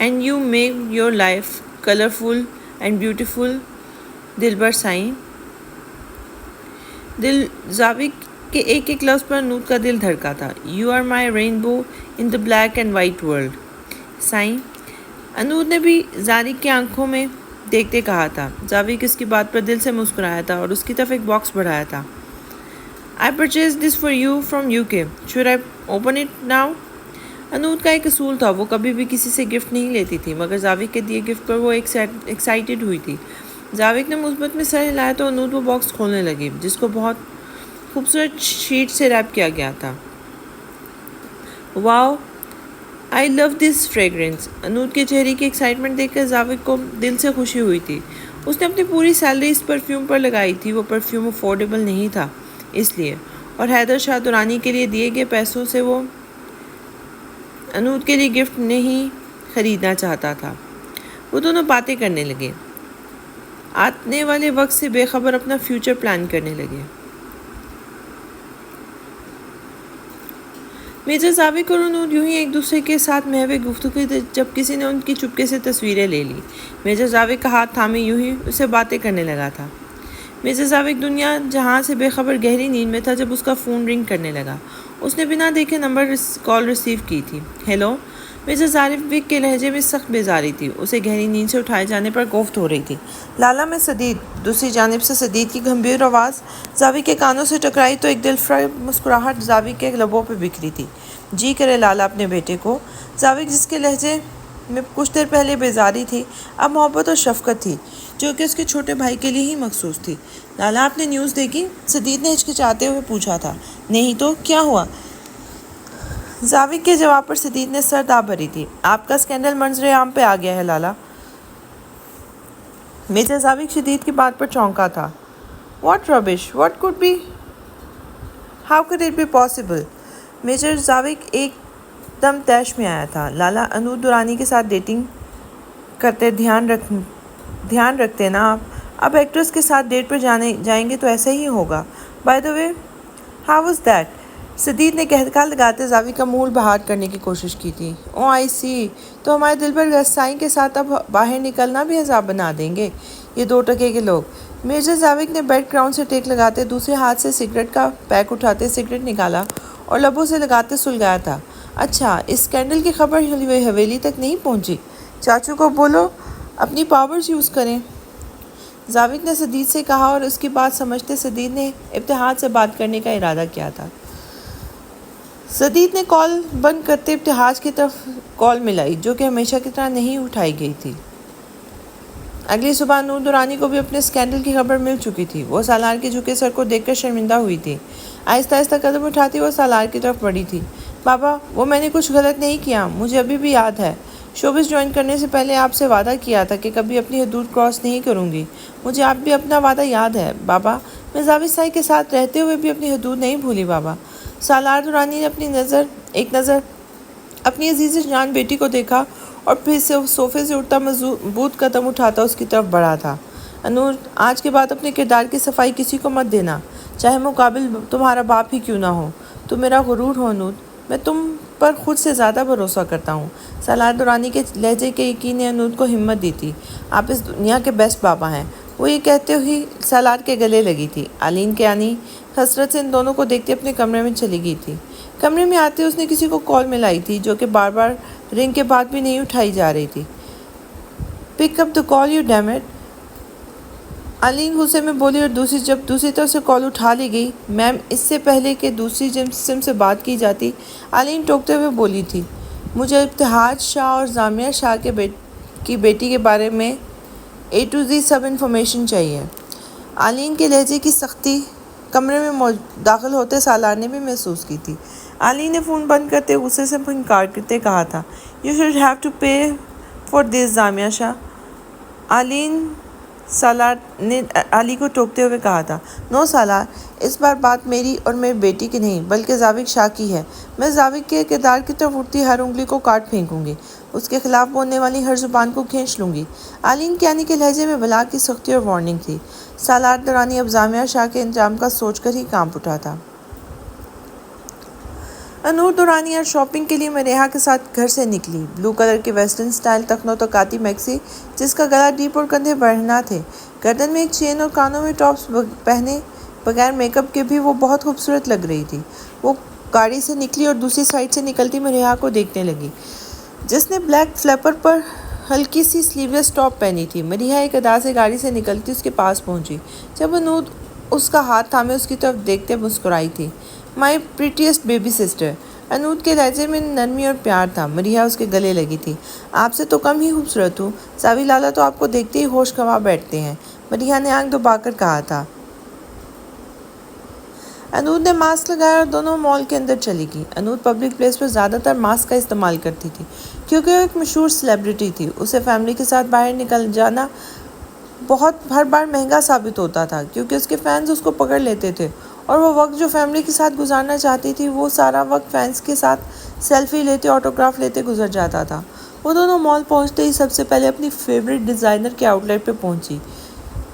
And you make your life colourful and beautiful. Dilbar Sain. دل زاوی کے ایک ایک لفظ پر انود کا دل دھڑکا تھا. You are my rainbow in the black and white world. سائیں. انود نے بھی زاری کی آنکھوں میں دیکھتے کہا تھا. زاویک اس کی بات پر دل سے مسکرایا تھا اور اس کی طرف ایک باکس بڑھایا تھا. I purchased this for you from UK. Should I open it now? انود کا ایک اصول تھا, وہ کبھی بھی کسی سے گفٹ نہیں لیتی تھی, مگر زاوک کے دیے گفٹ پر وہ ایکسائٹیڈ ہوئی تھی. زاوک نے مثبت میں سر ہلایا تو انود وہ باکس کھولنے لگی, جس کو بہت خوبصورت شیٹ سے ریپ کیا گیا تھا. واو, آئی لو دس فریگرنس. انود کے چہرے کی ایکسائٹمنٹ دیکھ کر زاوک کو دل سے خوشی ہوئی تھی. اس نے اپنی پوری سیلری اس پرفیوم پر لگائی تھی. وہ پرفیوم افورڈیبل نہیں تھا اس لیے, اور حیدر شاہ درانی کے لیے دیے گئے پیسوں سے وہ انود کے لیے گفٹ نہیں خریدنا چاہتا تھا. وہ دونوں باتیں کرنے لگے, آنے والے وقت سے بے خبر اپنا فیوچر پلان کرنے لگے. میجر زاوک اور انود یوں ہی ایک دوسرے کے ساتھ محو گفتگو تھے جب کسی نے ان کی چپکے سے تصویریں لے لی. میجر زاوک کا ہاتھ تھامے یوں ہی اسے باتیں کرنے لگا تھا. میجر زاوک دنیا جہاں سے بے خبر گہری نیند میں تھا جب اس کا فون رنگ کرنے لگا. اس نے بنا دیکھے نمبر کال ریسیو کی تھی. ہیلو. میجر زاوک کے لہجے میں سخت بیزاری تھی. اسے گہری نیند سے اٹھائے جانے پر کوفت ہو رہی تھی. لالا میں سدید. دوسری جانب سے سدید کی گمبھیر آواز زاوک کے کانوں سے ٹکرائی تو ایک دلفریب مسکراہٹ زاوک کے لبوں پہ بکھری تھی. جی کرے لالا اپنے بیٹے کو. زاوک جس کے لہجے میں کچھ دیر پہلے بیزاری تھی اب محبت اور شفقت تھی, جو کہ اس کے چھوٹے بھائی کے لیے ہی مخصوص تھی. لالا آپ نے نیوز دیکھی؟ سدید نے ہچکچاتے ہوئے پوچھا تھا. نہیں تو کیا ہوا؟ زاوک کے جواب پر سدید نے سر داب بھری تھی. آپ کا اسکینڈل منظر عام پہ آ گیا ہے لالا. میجر زاوک شدید کی بات پر چونکا تھا. What rubbish, what could be, how could it be possible. Major زاوک ایک دم طیش میں آیا تھا. لالا, انود درانی کے ساتھ ڈیٹنگ کرتے دھیان رکھتے نا آپ. اب ایکٹریس کے ساتھ ڈیٹ پر جائیں گے تو ایسا ہی ہوگا. By the way, how was that. Sadid نے کہا لگاتے زاوک کا مول بہار کرنے کی کوشش کی تھی. او آئی سی, تو ہمارے دلبر سائیں کے ساتھ اب باہر نکلنا بھی عذاب بنا دیں گے یہ 2 ٹکے کے لوگ. میجر زاوک نے بیک گراؤنڈ سے ٹیک لگاتے دوسرے ہاتھ سے سگریٹ کا پیک اٹھاتے سگریٹ نکالا اور لبوں سے لگاتے سلگایا تھا. اچھا, اس اسکینڈل کی خبر حویلی تک نہیں پہنچی. چاچو کو بولو اپنی پاورز یوز کریں. زاوک نے سدید سے کہا اور اس کی بات سمجھتے سدید نے ابتہاج سے بات کرنے کا ارادہ کیا تھا. سدید نے کال بند کرتے ابتہاج کی طرف کال ملائی, جو کہ ہمیشہ کی طرح نہیں اٹھائی گئی تھی. اگلی صبح انود درانی کو بھی اپنے اسکینڈل کی خبر مل چکی تھی. وہ سالار کے جھکے سر کو دیکھ کر شرمندہ ہوئی تھی. آہستہ آہستہ قدم اٹھاتی وہ سالار کی طرف بڑھی تھی. بابا, وہ میں نے کچھ غلط نہیں کیا, مجھے ابھی بھی یاد ہے. شوبز جوائن کرنے سے پہلے آپ سے وعدہ کیا تھا کہ کبھی اپنی حدود کراس نہیں کروں گی. مجھے آپ بھی اپنا وعدہ یاد ہے بابا. میں زاوک سائی کے ساتھ رہتے ہوئے بھی اپنی حدود نہیں بھولی بابا. سالار درانی نے ایک نظر اپنی عزیز جان بیٹی کو دیکھا اور پھر صوفے سے اٹھتا مضبوط قدم اٹھاتا اس کی طرف بڑھا تھا. انور, آج کے بعد اپنے کردار کی صفائی کسی کو مت دینا, چاہے مقابل تمہارا باپ ہی کیوں نہ ہو. تم میرا غرور ہو انود, میں تم پر خود سے زیادہ بھروسہ کرتا ہوں. سالار درانی کے لہجے کے یقین نے انود کو ہمت دی تھی. آپ اس دنیا کے بیسٹ بابا ہیں. وہ یہ کہتے ہوئے سالار کے گلے لگی تھی. آلین کے آنی حسرت سے ان دونوں کو دیکھتے اپنے کمرے میں چلی گئی تھی. کمرے میں آتے اس نے کسی کو کال ملائی تھی, جو کہ بار بار رنگ کے بعد بھی نہیں اٹھائی جا رہی تھی. پک اپ دا کال یو ڈیم اٹ. آلین غصے میں بولی, اور جب دوسری طرف سے کال اٹھا لی گئی. میم, اس سے پہلے کہ دوسری سم سے بات کی جاتی, آلین ٹوکتے ہوئے بولی تھی, مجھے ابتہاج شاہ اور زامیہ شاہ کی بیٹی کے بارے میں A to Z sub information چاہیے. آلین کے لہجے کی سختی کمرے میں داخل ہوتے سالار نے بھی محسوس کی تھی. آلین نے فون بند کرتے غصے سے انکار کرتے کہا تھا, you should have to pay for this Zamia Shah. آلین, سالار نے علی کو ٹوکتے ہوئے کہا تھا. نو سالار, اس بار بات میری اور میری بیٹی کی نہیں بلکہ زاوک شاہ کی ہے. میں زاوک کے کردار کی طرف اٹھتی ہر انگلی کو کاٹ پھینکوں گی. اس کے خلاف بولنے والی ہر زبان کو کھینچ لوں گی. آلین کے آنے کے لہجے میں بلا کی سختی اور وارننگ تھی. سالار درانی اب زامیہ شاہ کے انجام کا سوچ کر ہی کانپ اٹھا تھا. انور دورانیہ شاپنگ کے لیے مریحہ کے ساتھ گھر سے نکلی۔ بلو کلر کی ویسٹرن سٹائل تخنوں تک آتی میکسی، جس کا گلا ڈیپ اور کندھے بڑھنا تھے، گردن میں ایک چین اور کانوں میں ٹاپس پہنے بغیر میک اپ کے بھی وہ بہت خوبصورت لگ رہی تھی۔ وہ گاڑی سے نکلی اور دوسری سائڈ سے نکلتی مریحہ کو دیکھنے لگی، جس نے بلیک فلیپر پر ہلکی سی سلیو لیس ٹاپ پہنی تھی۔ مریحہ ایک ادا سے گاڑی سے نکلتی اس کے پاس پہنچی۔ جب انور اس کا ہاتھ تھامے اس کی طرف دیکھتے مسکرائی تھی۔ مائی پریٹیسٹ بیبی سسٹر۔ انور کے لہجے میں نرمی اور پیار تھا۔ مریحہ اس کے گلے لگی تھی۔ آپ سے تو کم ہی خوبصورت ہوں، زاوی لالا تو آپ کو دیکھتے ہی ہوش گنوا بیٹھتے ہیں، مریحہ نے آنکھ دبا کر کہا تھا۔ انور نے ماسک لگایا اور دونوں مال کے اندر چلی گئی۔ انور پبلک پلیس پر زیادہ تر ماسک کا استعمال کرتی تھی کیونکہ وہ ایک مشہور سیلیبریٹی تھی۔ اسے فیملی کے ساتھ باہر نکل جانا ہر بار مہنگا ثابت ہوتا تھا کیونکہ اس کے فینس اس کو پکڑ لیتے تھے، اور وہ وقت جو فیملی کے ساتھ گزارنا چاہتی تھی وہ سارا وقت فینس کے ساتھ سیلفی لیتے آٹوگراف لیتے گزر جاتا تھا۔ وہ دونوں مال پہنچتے ہی سب سے پہلے اپنی فیوریٹ ڈیزائنر کے آؤٹ لیٹ پہ پہنچی،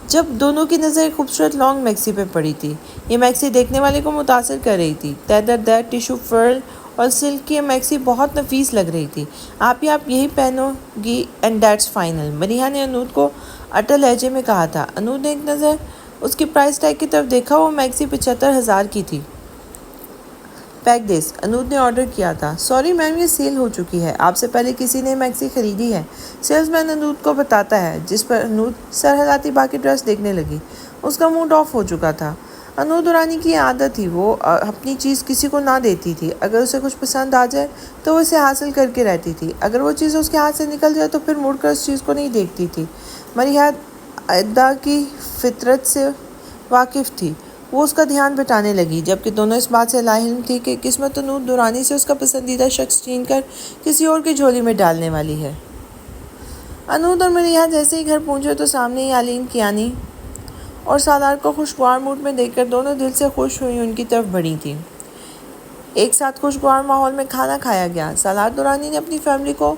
جب دونوں کی نظر ایک خوبصورت لانگ میکسی پہ پڑی تھی۔ یہ میکسی دیکھنے والے کو متاثر کر رہی تھی۔ لیدر دیٹ ٹیشو فرل اور سلک کی یہ میکسی بہت نفیس لگ رہی تھی۔ آپ یہی پہنو گی اینڈ دیٹس فائنل، مریحہ نے انور کو اٹل لہجے میں کہا تھا۔ انور نے ایک نظر اس کی پرائس ٹیگ کی طرف دیکھا، وہ میکسی 75,000 کی تھی۔ پیک دس، انور نے آرڈر کیا تھا۔ سوری میم، یہ سیل ہو چکی ہے، آپ سے پہلے کسی نے میکسی خریدی ہے، سیلز مین انور کو بتاتا ہے، جس پر انور سر ہلاتی باقی ڈریس دیکھنے لگی۔ اس کا موڈ آف ہو چکا تھا۔ انور دورانی کی عادت تھی، وہ اپنی چیز کسی کو نہ دیتی تھی۔ اگر اسے کچھ پسند آ جائے تو وہ اسے حاصل کر کے رہتی تھی، اگر وہ چیز اس کے ہاتھ سے نکل جائے تو پھر مڑ کر اس چیز کو نہیں دیکھتی تھی۔ مریحہ ادا کی فطرت سے واقف تھی، وہ اس کا دھیان بٹانے لگی، جبکہ دونوں اس بات سے لاعلم تھی کہ قسمت انور دورانی سے اس کا پسندیدہ شخص چھین کر کسی اور کی جھولی میں ڈالنے والی ہے۔ انور اور مریحہ جیسے ہی گھر پہنچے تو سامنے ہی آلین کیانی اور سالار کو خوشگوار موڈ میں دیکھ کر دونوں دل سے خوش ہوئی ان کی طرف بڑھی تھیں۔ ایک ساتھ خوشگوار ماحول میں کھانا کھایا گیا۔ سالار دورانی نے اپنی فیملی کو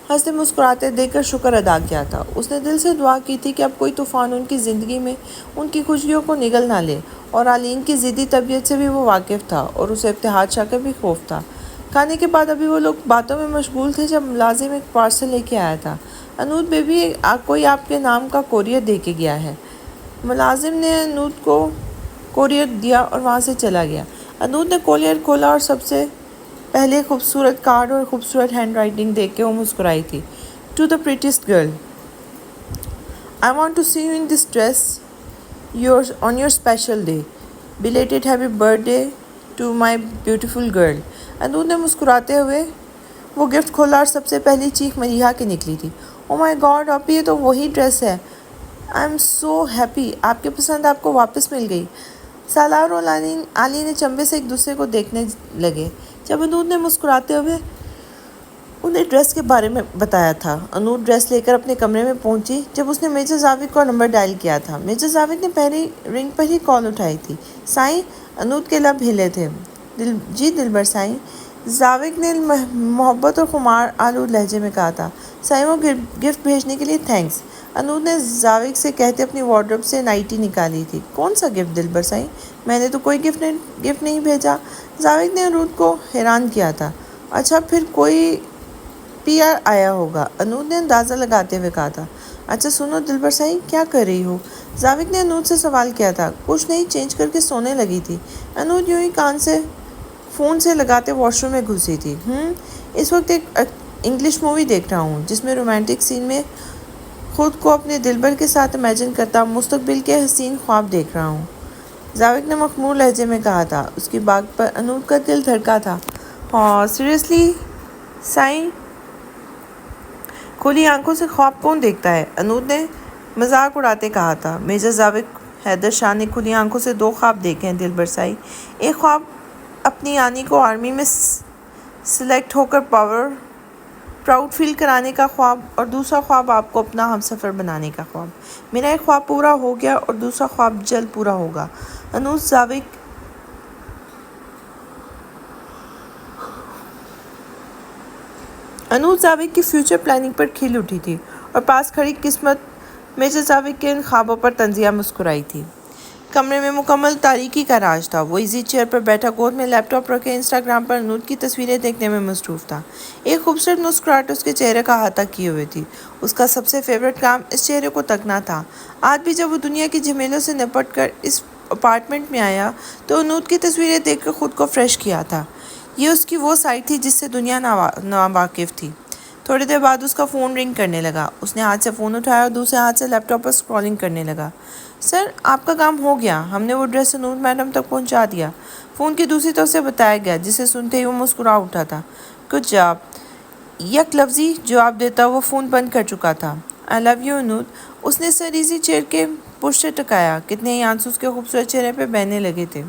ہنستے مسکراتے دیکھ کر شکر ادا کیا تھا۔ اس نے دل سے دعا کی تھی کہ اب کوئی طوفان ان کی زندگی میں ان کی خوشیوں کو نگل نہ لے، اور آلین کی ضدی طبیعت سے بھی وہ واقف تھا اور اسے ابتہاج شاہ کا بھی خوف تھا۔ کھانے کے بعد ابھی وہ لوگ باتوں میں مشغول تھے جب ملازم ایک پارسل لے کے آیا تھا۔ انور بیبی، کوئی آپ کے نام کا کوریئر دے کے گیا ہے۔ ملازم نے انور کو کوریئر دیا اور وہاں سے چلا گیا۔ انور نے کوریئر کھولا اور سب سے پہلے خوبصورت کارڈ اور خوبصورت ہینڈ رائٹنگ دیکھ کے وہ مسکرائی تھی۔ To the prettiest girl, I want to see you in this dress on your special day, belated happy birthday to my beautiful girl. Anwar نے مسکراتے ہوئے وہ گفٹ کھولا اور سب سے پہلی چیخ مریحہ کی نکلی تھی۔ او مائی گاڈ، اب یہ تو وہی ڈریس ہے، آئی ایم سو ہیپی، آپ کی پسند آپ کو واپس مل گئی۔ سالار اور علی نے چنبے سے ایک دوسرے کو دیکھنے لگے جب انور نے مسکراتے ہوئے انہیں ڈریس کے بارے میں بتایا تھا۔ انور ڈریس لے کر اپنے کمرے میں پہنچی جب اس نے میجر زاوق کا نمبر ڈائل کیا تھا۔ میجر زاوق نے پہلی رنگ پر ہی کال اٹھائی تھی۔ سائیں، انور کے لب ہلے تھے۔ جی دلبر سائیں، زاوق نے محبت اور خمار آلود لہجے میں کہا تھا۔ سائیں، وہ گفٹ بھیجنے کے لیے تھینکس۔ انور نے زاوق سے کہتے اپنی وارڈروب سے نائٹی نکالی تھی۔ کون سا گفٹ دلبر سائیں؟ میں نے تو کوئی گفٹ نہیں بھیجا۔ زاوق نے انور کو حیران کیا تھا۔ اچھا، پھر کوئی پی آر آیا ہوگا، انور نے اندازہ لگاتے ہوئے کہا تھا۔ اچھا سنو دلبر سائیں، کیا کر رہی ہو؟ زاوق نے انور سے سوال کیا تھا۔ کچھ نہیں، چینج کر کے سونے لگی تھی۔ انور یوں ہی کان سے فون سے لگاتے واش روم میں گھسی تھی۔ اس وقت ایک انگلش مووی دیکھ رہا ہوں جس میں رومانٹک سین میں خود کو اپنے دلبر کے ساتھ امیجن کرتا مستقبل کے حسین خواب دیکھ رہا ہوں، زاوق نے مخمور لہجے میں کہا تھا۔ اس کی بات پر انور کا دل دھڑکا تھا۔ ہاں سیریسلی سائیں، کھلی آنکھوں سے خواب کون دیکھتا ہے؟ انور نے مذاق اڑاتے کہا تھا۔ میجر زاوق حیدر شاہ نے کھلی آنکھوں سے 2 خواب دیکھے ہیں دلبر سائیں، ایک خواب اپنی آنی کو آرمی میں سلیکٹ ہو کر پراؤڈ فیل کرانے کا خواب، اور دوسرا خواب آپ کو اپنا ہمسفر بنانے کا خواب۔ میرا ایک خواب پورا ہو گیا اور دوسرا خواب جلد پورا ہوگا۔ انور زاوق کی فیوچر پلاننگ پر کھل اٹھی تھی اور پاس کھڑی قسمت میجر زاوق کے ان خوابوں پر طنزیہ مسکرائی تھی۔ کمرے میں مکمل تاریکی کا راج تھا۔ وہ ایزی چیئر پر بیٹھا گود میں لیپ ٹاپ رکھے انسٹاگرام پر انود کی تصویریں دیکھنے میں مصروف تھا۔ ایک خوبصورت مسکراہٹ اس کے چہرے کا احاطہ کیے ہوئے تھی۔ اس کا سب سے فیورٹ کام اس چہرے کو تکنا تھا۔ آج بھی جب وہ دنیا کی جھمیلوں سے نپٹ کر اس اپارٹمنٹ میں آیا تو انود کی تصویریں دیکھ کر خود کو فریش کیا تھا۔ یہ اس کی وہ سائٹ تھی جس سے دنیا ناواقف تھی۔ تھوڑی دیر بعد اس کا فون رنگ کرنے لگا۔ اس نے ہاتھ سے فون اٹھایا اور دوسرے ہاتھ سے لیپ ٹاپ پر اسکرولنگ کرنے لگا۔ سر، آپ کا کام ہو گیا، ہم نے وہ ڈریس انود میڈم تک پہنچا دیا، فون کی دوسری طرف سے بتایا گیا، جسے سنتے ہی وہ مسکرا اٹھا تھا۔ Good job. یک لفظی جواب دیتا وہ فون بند کر چکا تھا۔ آئی لو یو انود۔ اس نے سر ایزی چیئر کے پشت سے ٹکایا۔ کتنے ہی آنسو اس کے خوبصورت چہرے پہ بہنے لگے تھے۔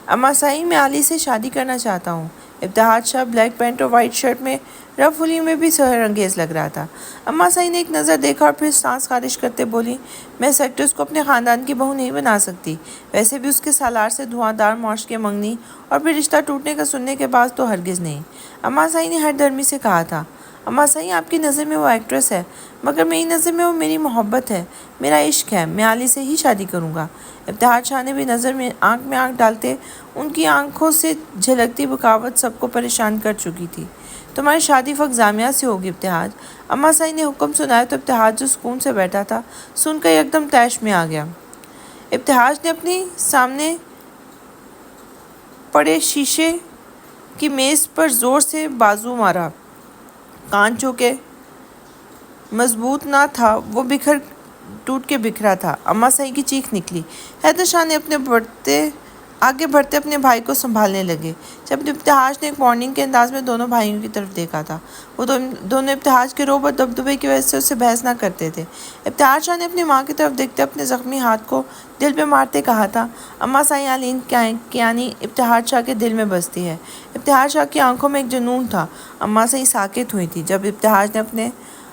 اما صاحب، میں علی سے شادی کرنا چاہتا ہوں۔ ابتہاج شاہ بلیک پینٹ اور وائٹ شرٹ میں رف ہولی میں بھی سحر انگیز لگ رہا تھا۔ اما صاحب نے ایک نظر دیکھا اور پھر سانس خارج کرتے بولی، میں سیکٹرز کو اپنے خاندان کی بہو نہیں بنا سکتی، ویسے بھی اس کے سالار سے دھواں دار معاش کے منگنی اور پھر رشتہ ٹوٹنے کا سننے کے بعد تو ہرگز نہیں۔ اما صاحب نے ہر درمی سے کہا تھا۔ اما صاحب، آپ کی نظر میں وہ ایکٹریس ہے، مگر میری نظر میں وہ میری محبت ہے، میرا عشق ہے، میں علی سے ہی شادی کروں گا۔ ابتہاج شاہ نے بھی نظر میں آنکھ ڈالتے ان کی آنکھوں سے جھلکتی بغاوت سب کو پریشان کر چکی تھی۔ تمہاری شادی فقط زامیہ سے ہوگی ابتہاج۔ اما صاحب نے حکم سنایا تو ابتہاج جو سکون سے بیٹھا تھا سن کر یکدم طیش میں آ گیا۔ ابتہاج نے اپنی سامنے پڑے شیشے کی میز پر زور سے بازو مارا۔ کان چونکہ مضبوط نہ تھا وہ ٹوٹ کے بکھرا تھا۔ اما صاحب کی چیخ نکلی۔ حیدر شاہ نے آگے بڑھتے اپنے بھائی کو سنبھالنے لگے۔ جب ابتہاج نے ایک وارننگ کے انداز میں دونوں بھائیوں کی طرف دیکھا تھا، وہ دونوں ابتہاج کے رعب اور دبدبے کی وجہ سے اس سے بحث نہ کرتے تھے۔ ابتہاج شاہ نے اپنی ماں کی طرف دیکھتے اپنے زخمی ہاتھ کو دل پہ مارتے کہا تھا، اما صاحب علین کیانی ابتہاج شاہ کے دل میں بستی ہے۔ ابتہاج شاہ کی آنکھوں میں ایک جنون تھا۔ اما صاحب ساکت ہوئی تھی جب ابتہاج نے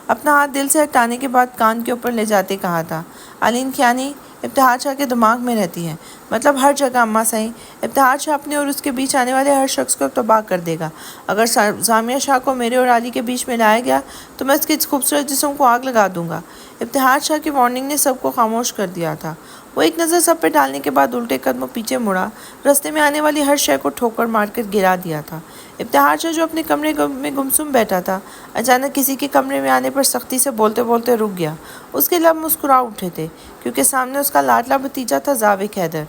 اپنا ہاتھ دل سے ہٹانے کے بعد کان کے اوپر لے جاتے کہا تھا، علین کیانی ابتہاج شاہ کے دماغ میں رہتی ہے، مطلب ہر جگہ۔ اما صاحب، ابتہاج شاہ اپنے اور اس کے بیچ آنے والے ہر شخص کو تباہ کر دے گا۔ اگر زامیہ شاہ کو میرے اور علی کے بیچ میں لایا گیا تو میں اس کے خوبصورت جسم کو آگ لگا دوں گا۔ ابتہاج شاہ کی وارننگ نے سب کو خاموش کر دیا تھا۔ وہ ایک نظر سب پہ ڈالنے کے بعد الٹے قدموں پیچھے مڑا، رستے میں آنے والی ہر شے کو ٹھوکر مار کر گرا دیا تھا۔ ابتہاج شاہ جو اپنے کمرے میں گمسم بیٹھا تھا، اچانک کسی کے کمرے میں آنے پر سختی سے بولتے بولتے رک گیا۔ اس کے لب مسکرا اٹھے تھے کیونکہ سامنے اس کا لاڈلا بھتیجا تھا ذاوق حیدر۔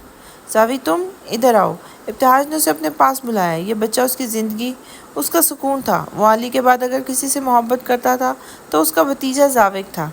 ذاوق، تم ادھر آؤ۔ ابتہاج نے اسے اپنے پاس بلایا۔ یہ بچہ اس کی زندگی، اس کا سکون تھا۔ وہ علی کے بعد اگر کسی سے محبت کرتا تھا تو اس کا بھتیجا ذاوق تھا۔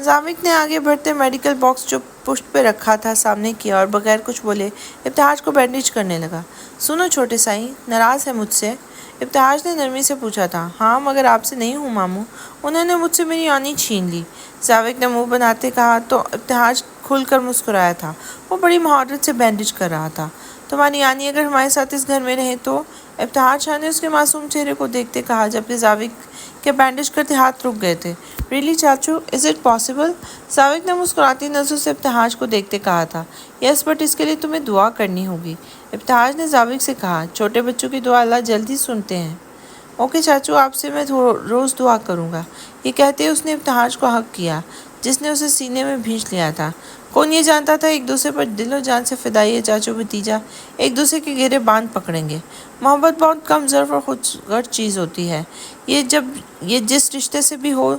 ذاوق نے آگے بڑھتے میڈیکل باکس جو پشت پہ رکھا تھا سامنے کیا اور بغیر کچھ بولے ابتہاج کو بینڈیج کرنے لگا۔ سنو چھوٹے سائی، ناراض ہے مجھ سے؟ ابتہاج نے نرمی سے پوچھا تھا۔ ہاں، مگر آپ سے نہیں ہوں ماموں، انہوں نے مجھ سے میری یونی چھین لی، ذاوق نے منہ بناتے کہا تو ابتہاج کھل کر مسکرایا تھا۔ وہ بڑی مہارت سے بینڈیج کر رہا تھا۔ تمہاری یعنی اگر ہمارے ساتھ اس گھر میں رہیں تو؟ ابتہاج شاہ نے اس کے معصوم چہرے کو دیکھتے کہا جبکہ ذاوق کے بینڈیج کرتے ہاتھ رک گئے تھے۔ ریئلی چاچو، از اٹ پاسبل؟ ذاوق نے مسکراتی نظروں سے ابتہاج کو دیکھتے کہا تھا۔ یس، بٹ اس کے لیے تمہیں دعا کرنی ہوگی، ابتہاج نے ذاوق سے کہا۔ چھوٹے بچوں کی دعا اللہ جلدی سنتے ہیں۔ اوکے چاچو، آپ سے میں روز دعا کروں گا۔ یہ کہتے اس نے ابتہاج کو حق کیا جس نے اسے سینے میں بھینچ لیا تھا۔ کون یہ جانتا تھا ایک دوسرے پر دل و جان سے فدائی چاچو بھتیجا ایک دوسرے کے گہرے باندھ پکڑیں گے۔ محبت بہت کم ظرف اور خودغرض چیز ہوتی ہے۔ یہ جس رشتے سے بھی ہو،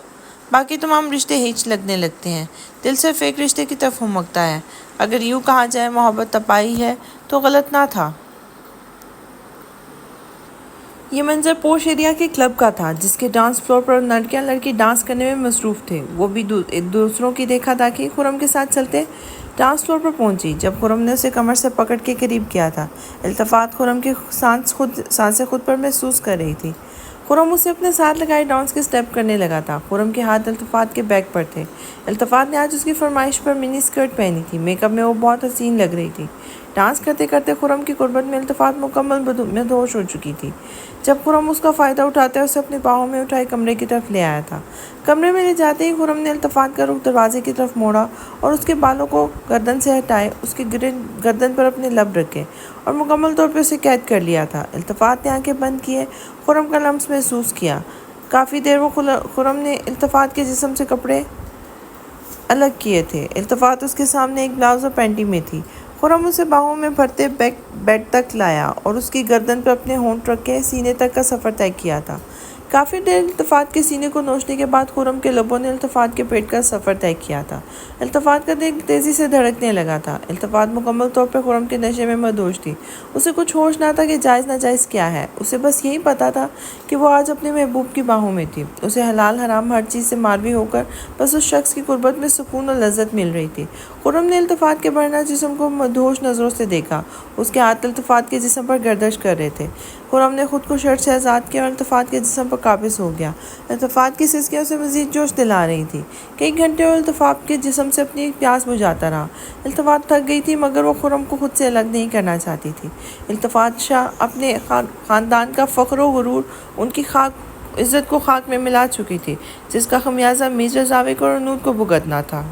باقی تمام رشتے ہیچ لگنے لگتے ہیں۔ دل صرف ایک رشتے کی طرف ہمکتا ہے۔ اگر یوں کہا جائے محبت تپائی ہے تو غلط نہ تھا۔ یہ منظر پوش ایریا کے کلب کا تھا جس کے ڈانس فلور پر لڑکیاں لڑکی ڈانس کرنے میں مصروف تھے۔ وہ بھی دوسروں کی دیکھا تاکہ خرم کے ساتھ چلتے ڈانس فلور پر پہنچی جب خرم نے اسے کمر سے پکڑ کے قریب کیا تھا۔ التفات خرم کی سانسیں خود پر محسوس کر رہی تھی۔ خرم اسے اپنے ساتھ لگائے ڈانس کے سٹیپ کرنے لگا تھا۔ خرم کے ہاتھ التفات کے بیک پر تھے۔ التفات نے آج اس کی فرمائش پر منی اسکرٹ پہنی تھی۔ میک اپ میں وہ بہت حسین لگ رہی تھی۔ ڈانس کرتے کرتے خرم کی قربت میں التفات مکمل مدہوش ہو چکی تھی۔ جب خرم اس کا فائدہ اٹھاتے اسے اپنے باہوں میں اٹھائے کمرے کی طرف لے آیا تھا۔ کمرے میں لے جاتے ہی خرم نے التفات کا رخ دروازے کی طرف موڑا اور اس کے بالوں کو گردن سے ہٹائے اس کی گردن پر اپنے لب رکھے اور مکمل طور پہ اسے قید کر لیا تھا۔ التفات نے آنکھیں بند کیے خرم کا لمس محسوس کیا۔ کافی دیر وہ خرم نے التفات کے جسم سے کپڑے الگ کیے تھے۔ التفات اس کے سامنے ایک بلاؤز اور پینٹی میں تھی۔ خرم اسے باہوں میں بھرتے بیڈ تک لایا اور اس کی گردن پر اپنے ہونٹ رکھ کے سینے تک کا سفر طے کیا تھا۔ کافی دیر التفات کے سینے کو نوچنے کے بعد خرم کے لبوں نے التفات کے پیٹ کا سفر طے کیا تھا۔ التفات کا دل تیزی سے دھڑکنے لگا تھا۔ التفات مکمل طور پر خرم کے نشے میں مدہوش تھی۔ اسے کچھ ہوش نہ تھا کہ جائز ناجائز کیا ہے۔ اسے بس یہی پتا تھا کہ وہ آج اپنے محبوب کی باہوں میں تھی۔ اسے حلال حرام ہر چیز سے ماروی ہو کر بس اس شخص کی قربت میں سکون اور لذت مل رہی تھی۔ خرم نے التفات کے بڑھنا جسم کو مدہوش نظروں سے دیکھا۔ اس کے ہاتھ التفات کے جسم پر گردش کر رہے تھے۔ خرم نے خود کو شرٹ سے آزاد کیا اور التفات کے جسم پر قابض ہو گیا۔ التفات کی سسکیاں اسے مزید جوش دلا رہی تھی۔ کئی گھنٹے اور التفات کے جسم سے اپنی پیاس بجھاتا رہا۔ التفات تھک گئی تھی مگر وہ خرم کو خود سے الگ نہیں کرنا چاہتی تھی۔ التفات شاہ اپنے خاندان کا فخر و غرور، ان کی عزت کو خاک میں ملا چکی تھی، جس کا خمیازہ مرزا ذاوق اور انود کو بھگتنا تھا۔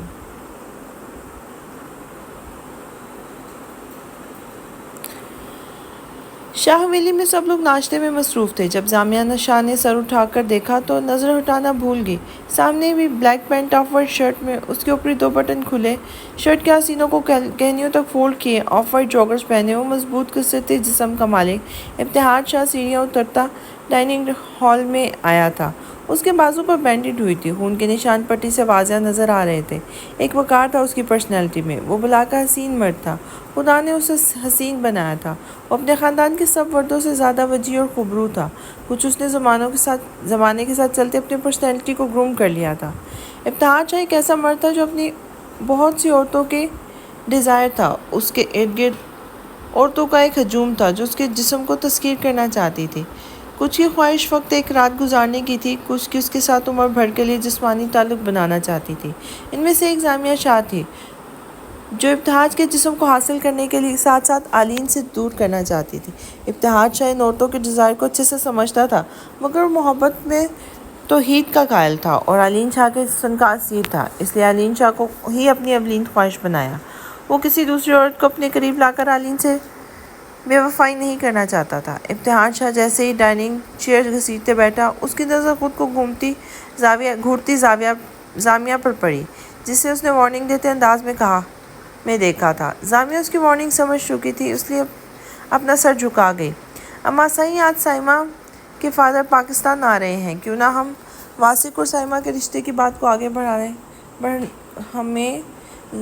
شاہ حویلی میں سب لوگ ناشتے میں مصروف تھے۔ جب جامعہ شاہ نے سر اٹھا کر دیکھا تو نظر ہٹانا بھول گئی۔ سامنے بھی black pant off white shirt میں، اس کے اوپری 2 بٹن کھلے، شرٹ کے سینوں کو کہنیوں تک فولڈ کیے، آف وائٹ جوگرز پہنے، وہ مضبوط کثرتی جسم کا مالک ابتہاج شاہ سیڑھیاں اترتا ڈائننگ ہال میں آیا تھا۔ اس کے بازو پر بینڈیڈ ہوئی تھی، خون کے نشان پٹی سے واضح نظر آ رہے تھے۔ ایک وقار تھا اس کی پرسنالٹی میں۔ وہ بلا کا حسین مرد تھا۔ خدا نے اسے حسین بنایا تھا۔ وہ اپنے خاندان کے سب مردوں سے زیادہ وجیح اور خوبرو تھا۔ کچھ اس نے زمانے کے ساتھ چلتے اپنی پرسنالٹی کو گروم کر لیا تھا۔ ابتہاج شاہ ایک ایسا مرد تھا جو اپنی بہت سی عورتوں کے ڈیزائر تھا۔ اس کے ارد گرد عورتوں کا ایک ہجوم تھا جو اس کے جسم کو تسخیر کرنا چاہتی تھی۔ کچھ کی خواہش فقط ایک رات گزارنے کی تھی، کچھ کی اس کے ساتھ عمر بھر کے لیے جسمانی تعلق بنانا چاہتی تھی۔ ان میں سے ایک جامعہ شاہ تھی جو ابتہاج کے جسم کو حاصل کرنے کے لیے ساتھ ساتھ آلین سے دور کرنا چاہتی تھی۔ ابتہاج شاہ ان عورتوں کے ڈیزائر کو اچھے سے سمجھتا تھا مگر وہ محبت میں توحید کا قائل تھا اور آلین شاہ کے حسن کا اسیر تھا، اس لیے آلین شاہ کو ہی اپنی اولین خواہش بنایا۔ وہ کسی دوسری عورت کو اپنے قریب لا کر آلین سے بے وفائی نہیں کرنا چاہتا تھا۔ ابتہاج شاہ جیسے ہی ڈائننگ چیئر گھسیٹتے بیٹھا، اس کی نظر خود کو گھومتی زامیہ پر پڑی، جسے اس نے وارننگ دیتے انداز میں دیکھا تھا۔ زامیہ اس کی وارننگ سمجھ چکی تھی، اس لیے اپنا سر جھکا گئی۔ اماں صحیح، آج سائمہ کے فادر پاکستان آ رہے ہیں، کیوں نہ ہم واسق اور سائمہ کے رشتے کی بات کو آگے ہمیں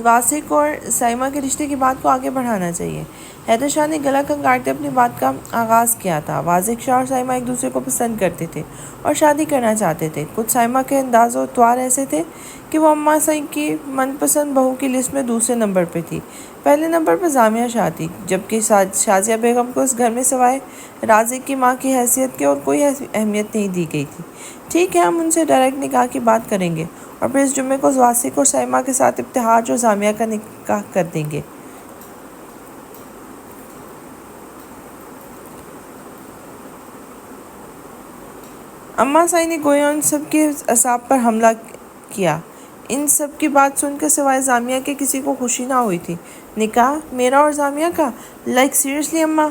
واسق اور سائمہ کے رشتے کی بات کو آگے بڑھانا چاہیے۔ حیدر شاہ نے گلا کھنگارتے اپنی بات کا آغاز کیا تھا۔ واسق شاہ اور سائمہ ایک دوسرے کو پسند کرتے تھے اور شادی کرنا چاہتے تھے۔ کچھ سائمہ کے انداز و اطوار ایسے تھے کہ وہ اماں صحیح کی من پسند بہو کی لسٹ میں دوسرے نمبر پہ تھی۔ پہلے نمبر پر جامعہ شاہ تھی، جبکہ شازیہ بیگم کو اس گھر میں سوائے رازق کی ماں کی حیثیت کے اور کوئی اہمیت نہیں دی گئی تھی۔ ٹھیک ہے، ہم ان سے ڈائریکٹ نکاح کی بات کریں گے اور پھر اس جمعے کو واسق اور سائمہ کے ساتھ ابتہاج اور جامعہ کا نکاح کر دیں گے۔ اماں صاحب نے گویا ان سب کے اعصاب پر حملہ کیا۔ ان سب کی بات سن کر سوائے جامعہ کے کسی کو خوشی نہ ہوئی تھی۔ نکاح میرا اور جامعہ کا؟ لائک سیریسلی اماں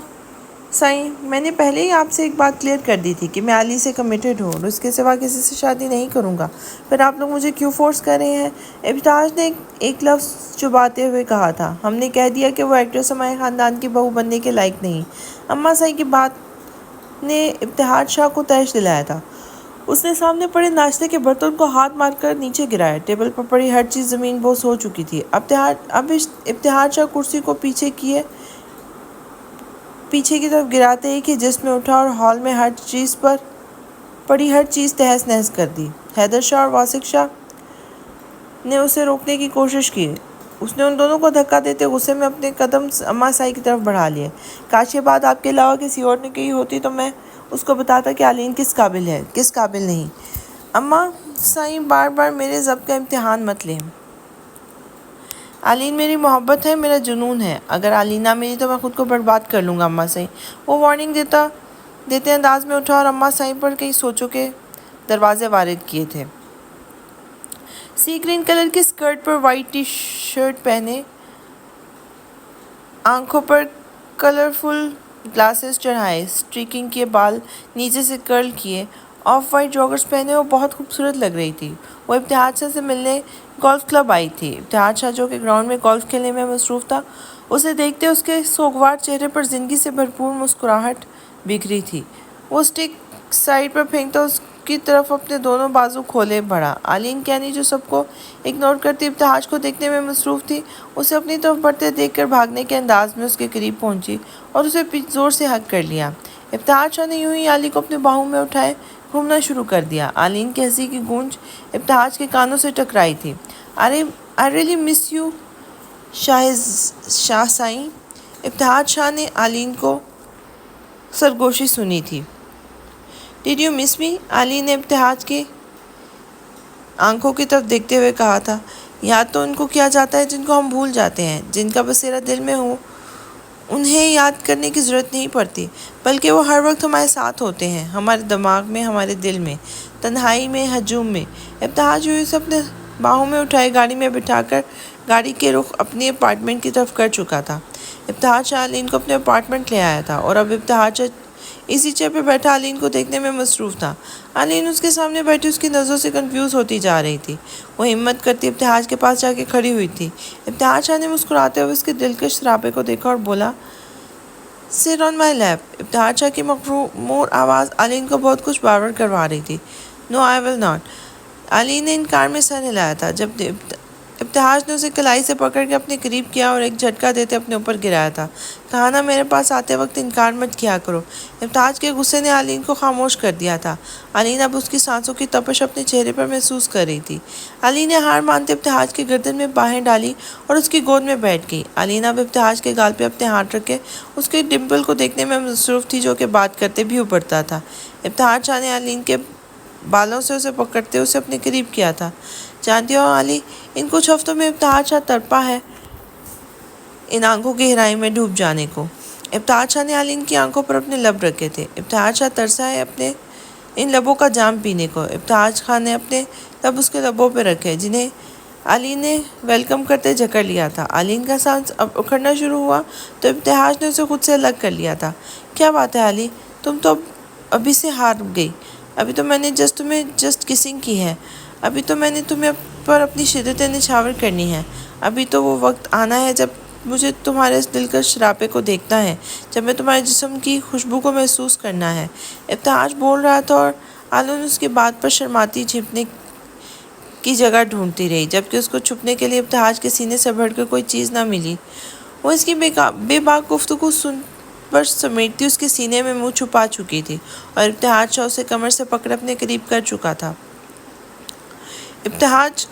صاحب، میں نے پہلے ہی آپ سے ایک بات کلیئر کر دی تھی کہ میں علی سے کمیٹڈ ہوں اور اس کے سوا کسی سے شادی نہیں کروں گا، پھر آپ لوگ مجھے کیوں فورس کر رہے ہیں؟ ابتہاج نے ایک لفظ چباتے ہوئے کہا تھا۔ ہم نے کہہ دیا کہ وہ ایکٹریس ہمارے خاندان کی بہو بننے کے لائق نہیں۔ اماں صاحب کی بات نے ابتہاج شاہ کو تیش دلایا تھا۔ اس نے سامنے پڑے ناشتے کے برتن کو ہاتھ مار کر نیچے گرایا۔ ٹیبل پر پڑی ہر چیز زمین بوس ہو چکی تھی۔ اب ابتہاج شاہ کرسی کو پیچھے کی طرف گراتے ہی کہ جس میں اٹھا اور ہال میں پڑی ہر چیز تہس نہس کر دی۔ حیدر شاہ اور واسق شاہ نے اسے روکنے کی کوشش کی۔ اس نے ان دونوں کو دھکا دیتے غصے میں اپنے قدم اماں صاحب کی طرف بڑھا لیے۔ کاش یہ بات آپ کے علاوہ کسی اور نے کہی ہوتی تو میں اس کو بتاتا کہ آلین کس قابل ہے، کس قابل نہیں۔ اماں صاحب بار بار میرے ضبط کا امتحان مت لیں۔ آلین میری محبت ہے، میرا جنون ہے۔ اگر آلین نہ ملی تو میں خود کو برباد کر لوں گا اماں صاحب۔ وہ وارننگ دیتے انداز میں اٹھا اور اماں صاحب پر کئی سوچوں کے دروازے وارد کیے تھے۔ سی گرین کلر کی سکرٹ پر وائٹ ٹی شرٹ پہنے، آنکھوں پر کلرفل گلاسز چڑھائے، اسٹریکنگ کے بال نیچے سے کرل کیے آف وائٹ جاگرس پہنے وہ بہت خوبصورت لگ رہی تھی۔ وہ ابتہاج شاہ سے ملنے گولف کلب آئی تھی۔ ابتہاج شاہ جو کہ گراؤنڈ میں گولف کھیلنے میں مصروف تھا، اسے دیکھتے اس کے سوگوار چہرے پر زندگی سے بھرپور مسکراہٹ بکھری تھی۔ وہ اسٹک سائڈ پر پھینکتا اس کی طرف اپنے دونوں بازو کھولے بڑھا۔ آلین کیانی جو سب کو اگنور کرتی ابتہاج کو دیکھنے میں مصروف تھی، اسے اپنی طرف بڑھتے دیکھ کر بھاگنے کے انداز میں اس کے قریب پہنچی اور اسے زور سے ہگ کر لیا۔ ابتہاج شاہ نے یوں ہی آلی کو اپنے باہوں میں اٹھائے گھومنا شروع کر دیا۔ آلین کی ہنسی کی گونج ابتہاج کے کانوں سے ٹکرائی تھی۔ آئی ریئلی مس یو شاہ سائیں۔ ابتہاج شاہ نے آلین کو سرگوشی سنی تھی۔ ڈیڈ یو مس می؟ آلین نے ابتہاج کی آنکھوں کی طرف دیکھتے ہوئے کہا تھا۔ یاد تو ان کو کیا جاتا ہے جن کو ہم بھول جاتے ہیں، جن کا بسیرا دل میں ہو انہیں یاد کرنے کی ضرورت نہیں پڑتی، بلکہ وہ ہر وقت ہمارے ساتھ ہوتے ہیں، ہمارے دماغ میں، ہمارے دل میں، تنہائی میں، ہجوم میں۔ ابتہاج ہوئی سے اپنے باہوں میں اٹھائے گاڑی میں بٹھا کر گاڑی کے رخ اپنی اپارٹمنٹ کی طرف کر چکا تھا۔ ابتہاج شاہ آلین کو اپنے اپارٹمنٹ لے آیا تھا اور اب ابتہاج شاہ اسی چیئر پہ بیٹھا آلین کو دیکھنے میں مصروف تھا۔ آلین اس کے سامنے بیٹھی اس کی نظروں سے کنفیوز ہوتی جا رہی تھی۔ وہ ہمت کرتی ابتہاج کے پاس جا کے کھڑی ہوئی تھی۔ ابتہاج شاہ نے مسکراتے ہوئے اس کے دلکش سراپے کو دیکھا اور بولا، سٹ آن مائی لیپ۔ ابتہاج شاہ کی مغمور آواز آلین کو بہت کچھ بار کروا رہی تھی۔ نو آئی ول ناٹ۔ آلین نے انکار میں سر ہلایا تھا جب ابتہاج نے اسے کلائی سے پکڑ کے اپنے قریب کیا اور ایک جھٹکا دیتے اپنے اوپر گرایا تھا۔ کہا نا میرے پاس آتے وقت انکار مت کیا کرو۔ ابتہاج کے غصے نے آلین کو خاموش کر دیا تھا۔ آلین اب اس کی سانسوں کی تپش اپنے چہرے پر محسوس کر رہی تھی۔ آلین نے ہار مانتے ابتہاج کی گردن میں باہیں ڈالی اور اس کی گود میں بیٹھ گئی۔ آلین اب ابتہاج کے گال پہ اپنے ہاتھ رکھے اس کے ڈمپل کو دیکھنے میں مصروف تھی جو کہ بات کرتے بھی ابھرتا تھا۔ ابتہاج شاہ نے آلین کے بالوں سے اسے پکڑتے اسے اپنے قریب کیا تھا۔ جانتی ہو آلی، ان کچھ ہفتوں میں ابتہاج شاہ تڑپا ہے ان آنکھوں کی گہرائی میں ڈوب جانے کو۔ ابتہاج شاہ نے آلین کی آنکھوں پر اپنے لب رکھے تھے۔ ابتہاج شاہ ترسا ہے اپنے ان لبوں کا جام پینے کو۔ ابتہاج خان نے اپنے لب اس کے لبوں پہ رکھے جنہیں آلین نے ویلکم کرتے جکڑ لیا تھا۔ آلین کا سانس اب اکھڑنا شروع ہوا تو ابتہاج نے اسے خود سے الگ کر لیا تھا۔ کیا بات ہے آلی، تم تو ابھی سے ہار گئی۔ ابھی تو میں نے تمہیں کسنگ کی ہے۔ ابھی تو میں نے تمہیں پر اپنی شدتیں نچھاور کرنی ہے۔ ابھی تو وہ وقت آنا ہے جب مجھے تمہارے اس دلکش شراپے کو دیکھنا ہے، جب میں تمہارے جسم کی خوشبو کو محسوس کرنا ہے۔ ابتہاج بول رہا تھا اور آلین اس کی بات پر شرماتی چھپنے کی جگہ ڈھونڈتی رہی، جبکہ اس کو چھپنے کے لیے ابتہاج کے سینے سے بڑھ کر کوئی چیز نہ ملی۔ وہ اس کی بے باک گفتگو سن پر سمیٹتی اس کے سینے میں منہ چھپا چکی تھی اور ابتہاج شاہ اسے کمر سے پکڑ اپنے قریب کر چکا تھا۔ ابتہاج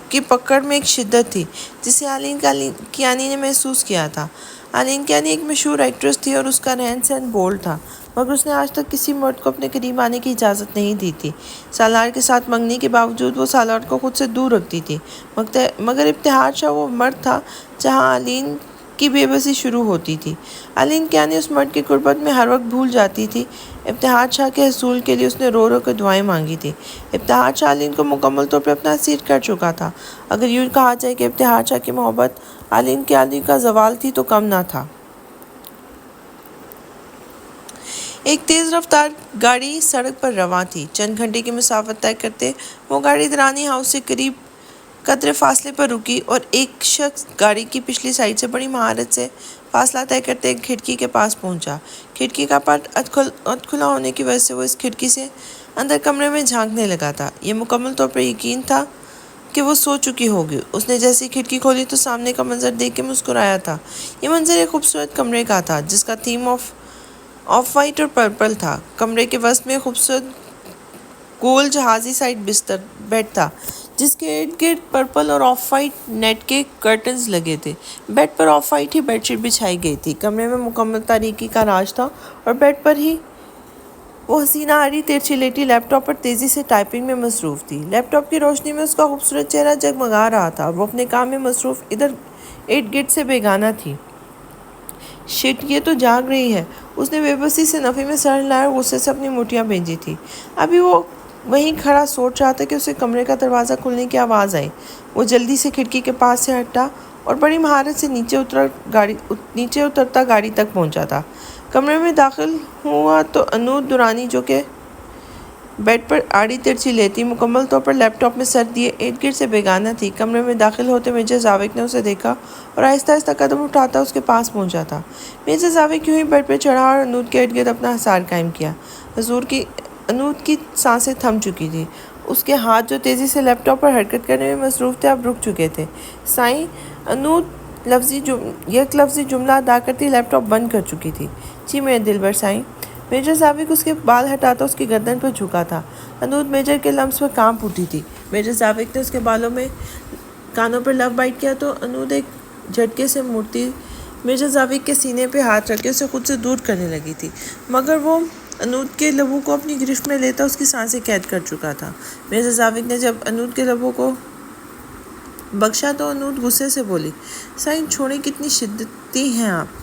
کی پکڑ میں ایک شدت تھی جسے آلین کیانی نے محسوس کیا تھا۔ آلین کیانی ایک مشہور ایکٹریس تھی اور اس کا رہن سہن بولڈ تھا، مگر اس نے آج تک کسی مرد کو اپنے قریب آنے کی اجازت نہیں دی تھی۔ سالار کے ساتھ منگنی کے باوجود وہ سالار کو خود سے دور رکھتی تھی، مگر ابتہاج شاہ وہ مرد تھا جہاں آلین کی بے بسی شروع ہوتی تھی۔ آلین کیانی اس مرد کی قربت میں ہر وقت بھول جاتی تھی۔ ابتہاج شاہ کے حصول کے لیے اس نے رو رو کے دعائیں مانگی تھی۔ ابتہاج شاہ آلین کو مکمل طور پر اپنا اسیر کر چکا تھا۔ اگر یوں کہا جائے کہ ابتہاج شاہ کی محبت آلین کیانی کا زوال تھی تو کم نہ تھا۔ ایک تیز رفتار گاڑی سڑک پر رواں تھی۔ چند گھنٹے کی مسافت طے کرتے وہ گاڑی درانی ہاؤس سے قریب قدرے فاصلے پر رکی اور ایک شخص گاڑی کی پچھلی سائڈ سے بڑی مہارت سے فاصلہ طے کرتے ایک کھڑکی کے پاس پہنچا۔ کھڑکی کا پٹ ادھ کھلا ہونے کی وجہ سے وہ اس کھڑکی سے اندر کمرے میں جھانکنے لگا تھا۔ یہ مکمل طور پر یقین تھا کہ وہ سو چکی ہوگی۔ اس نے جیسے کھڑکی کھولی تو سامنے کا منظر دیکھ کے مسکرایا تھا۔ یہ منظر ایک خوبصورت کمرے کا تھا جس کا تھیم آف وائٹ اور پرپل تھا۔ کمرے کے وسط میں خوبصورت گول جہازی سائڈ بیڈ تھا جس کے ارد گرد پرپل اور آف وائٹ نیٹ کے کرٹنز لگے تھے۔ بیڈ پر آف وائٹ ہی بیڈ شیٹ بچھائی گئی تھی۔ کمرے میں مکمل تاریکی کا راج تھا اور بیڈ پر ہی وہ حسینہ آری ترچھی لیٹی لیپ ٹاپ پر تیزی سے ٹائپنگ میں مصروف تھی۔ لیپ ٹاپ کی روشنی میں اس کا خوبصورت چہرہ جگمگا رہا تھا اور وہ اپنے کام میں مصروف ارد گرد سے بیگانہ تھی۔ شٹ، یہ تو جاگ رہی ہے۔ اس نے بے بسی سے نفی میں سر ہلایا اور غصے سے اپنی مٹھیاں بھیجی تھی۔ ابھی وہ وہیں کھڑا سوچ رہا تھا کہ اسے کمرے کا دروازہ کھلنے کی آواز آئی۔ وہ جلدی سے کھڑکی کے پاس سے ہٹا اور بڑی مہارت سے نیچے اترتا گاڑی تک پہنچا تھا۔ کمرے میں داخل ہوا تو انود دورانی جو کہ بیڈ پر آڑی ترچھی لیتی مکمل طور پر لیپ ٹاپ میں سر دیے ارد گرد سے بیگانہ تھی۔ کمرے میں داخل ہوتے میجر زاوک نے اسے دیکھا اور آہستہ آہستہ قدم اٹھاتا اس کے پاس پہنچا تھا۔ میجر زاوک یوں ہی بیڈ پر چڑھا اور انود کے ارد گرد اپنا حصار قائم کیا۔ انود کی سانسیں تھم چکی تھیں۔ اس کے ہاتھ جو تیزی سے لیپ ٹاپ پر حرکت کرنے میں مصروف تھے اب رک چکے تھے۔ سائیں، انود یک لفظی جملہ ادا کرتی لیپ ٹاپ بند کر چکی تھی۔ جی میرے دلبر سائیں۔ میجر زاوک اس کے بال ہٹاتا اس کی گردن پر جھکا تھا۔ انود میجر کے لمس پر کانپ اٹھی تھی۔ میجر زاوک نے اس کے بالوں میں کانوں پر لو بائٹ کیا تو انود ایک جھٹکے سے مڑتی میجر زاوک کے سینے پہ ہاتھ رکھ کے اسے خود سے دور کرنے لگی تھی، مگر وہ انود کے لبوں کو اپنی گرفت میں لیتا اس کی سانسیں قید کر چکا تھا۔ میجر زاوک نے جب انود کے لبوں کو بخشا تو انود غصے سے بولی، سائیں چھوڑیں، کتنی شدتی ہیں آپ۔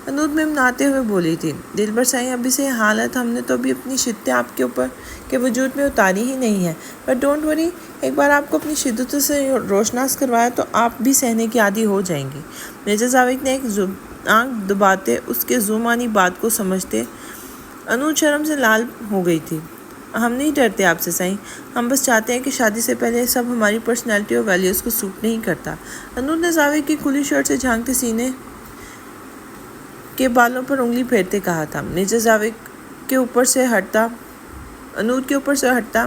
انود منمناتے ہوئے بولی تھی، دلبر سائیں، ابھی سے یہ حالت ہم نے تو ابھی اپنی شدتیں آپ کے اوپر کے وجود میں اتاری ہی نہیں ہیں، بٹ ڈونٹ وری، ایک بار آپ کو اپنی شدتوں سے روشناس کروایا تو آپ بھی سہنے کی عادی ہو جائیں گی۔ میجر زاوک نے ایک آنکھ دباتے اس کے زومانی بات کو سمجھتے انود شرم سے لال ہو گئی تھی۔ ہم نہیں ڈرتے آپ سے سائیں، ہم بس چاہتے ہیں کہ شادی سے پہلے یہ سب ہماری پرسنالٹی اور ویلیوز کو سوٹ نہیں کرتا۔ انود نے زاوک کی کھلی شرٹ سے جھانکتے سینے کے بالوں پر انگلی پھیرتے کہا تھا۔ میجر زاوک کے اوپر سے ہٹتا انود کے اوپر سے ہٹتا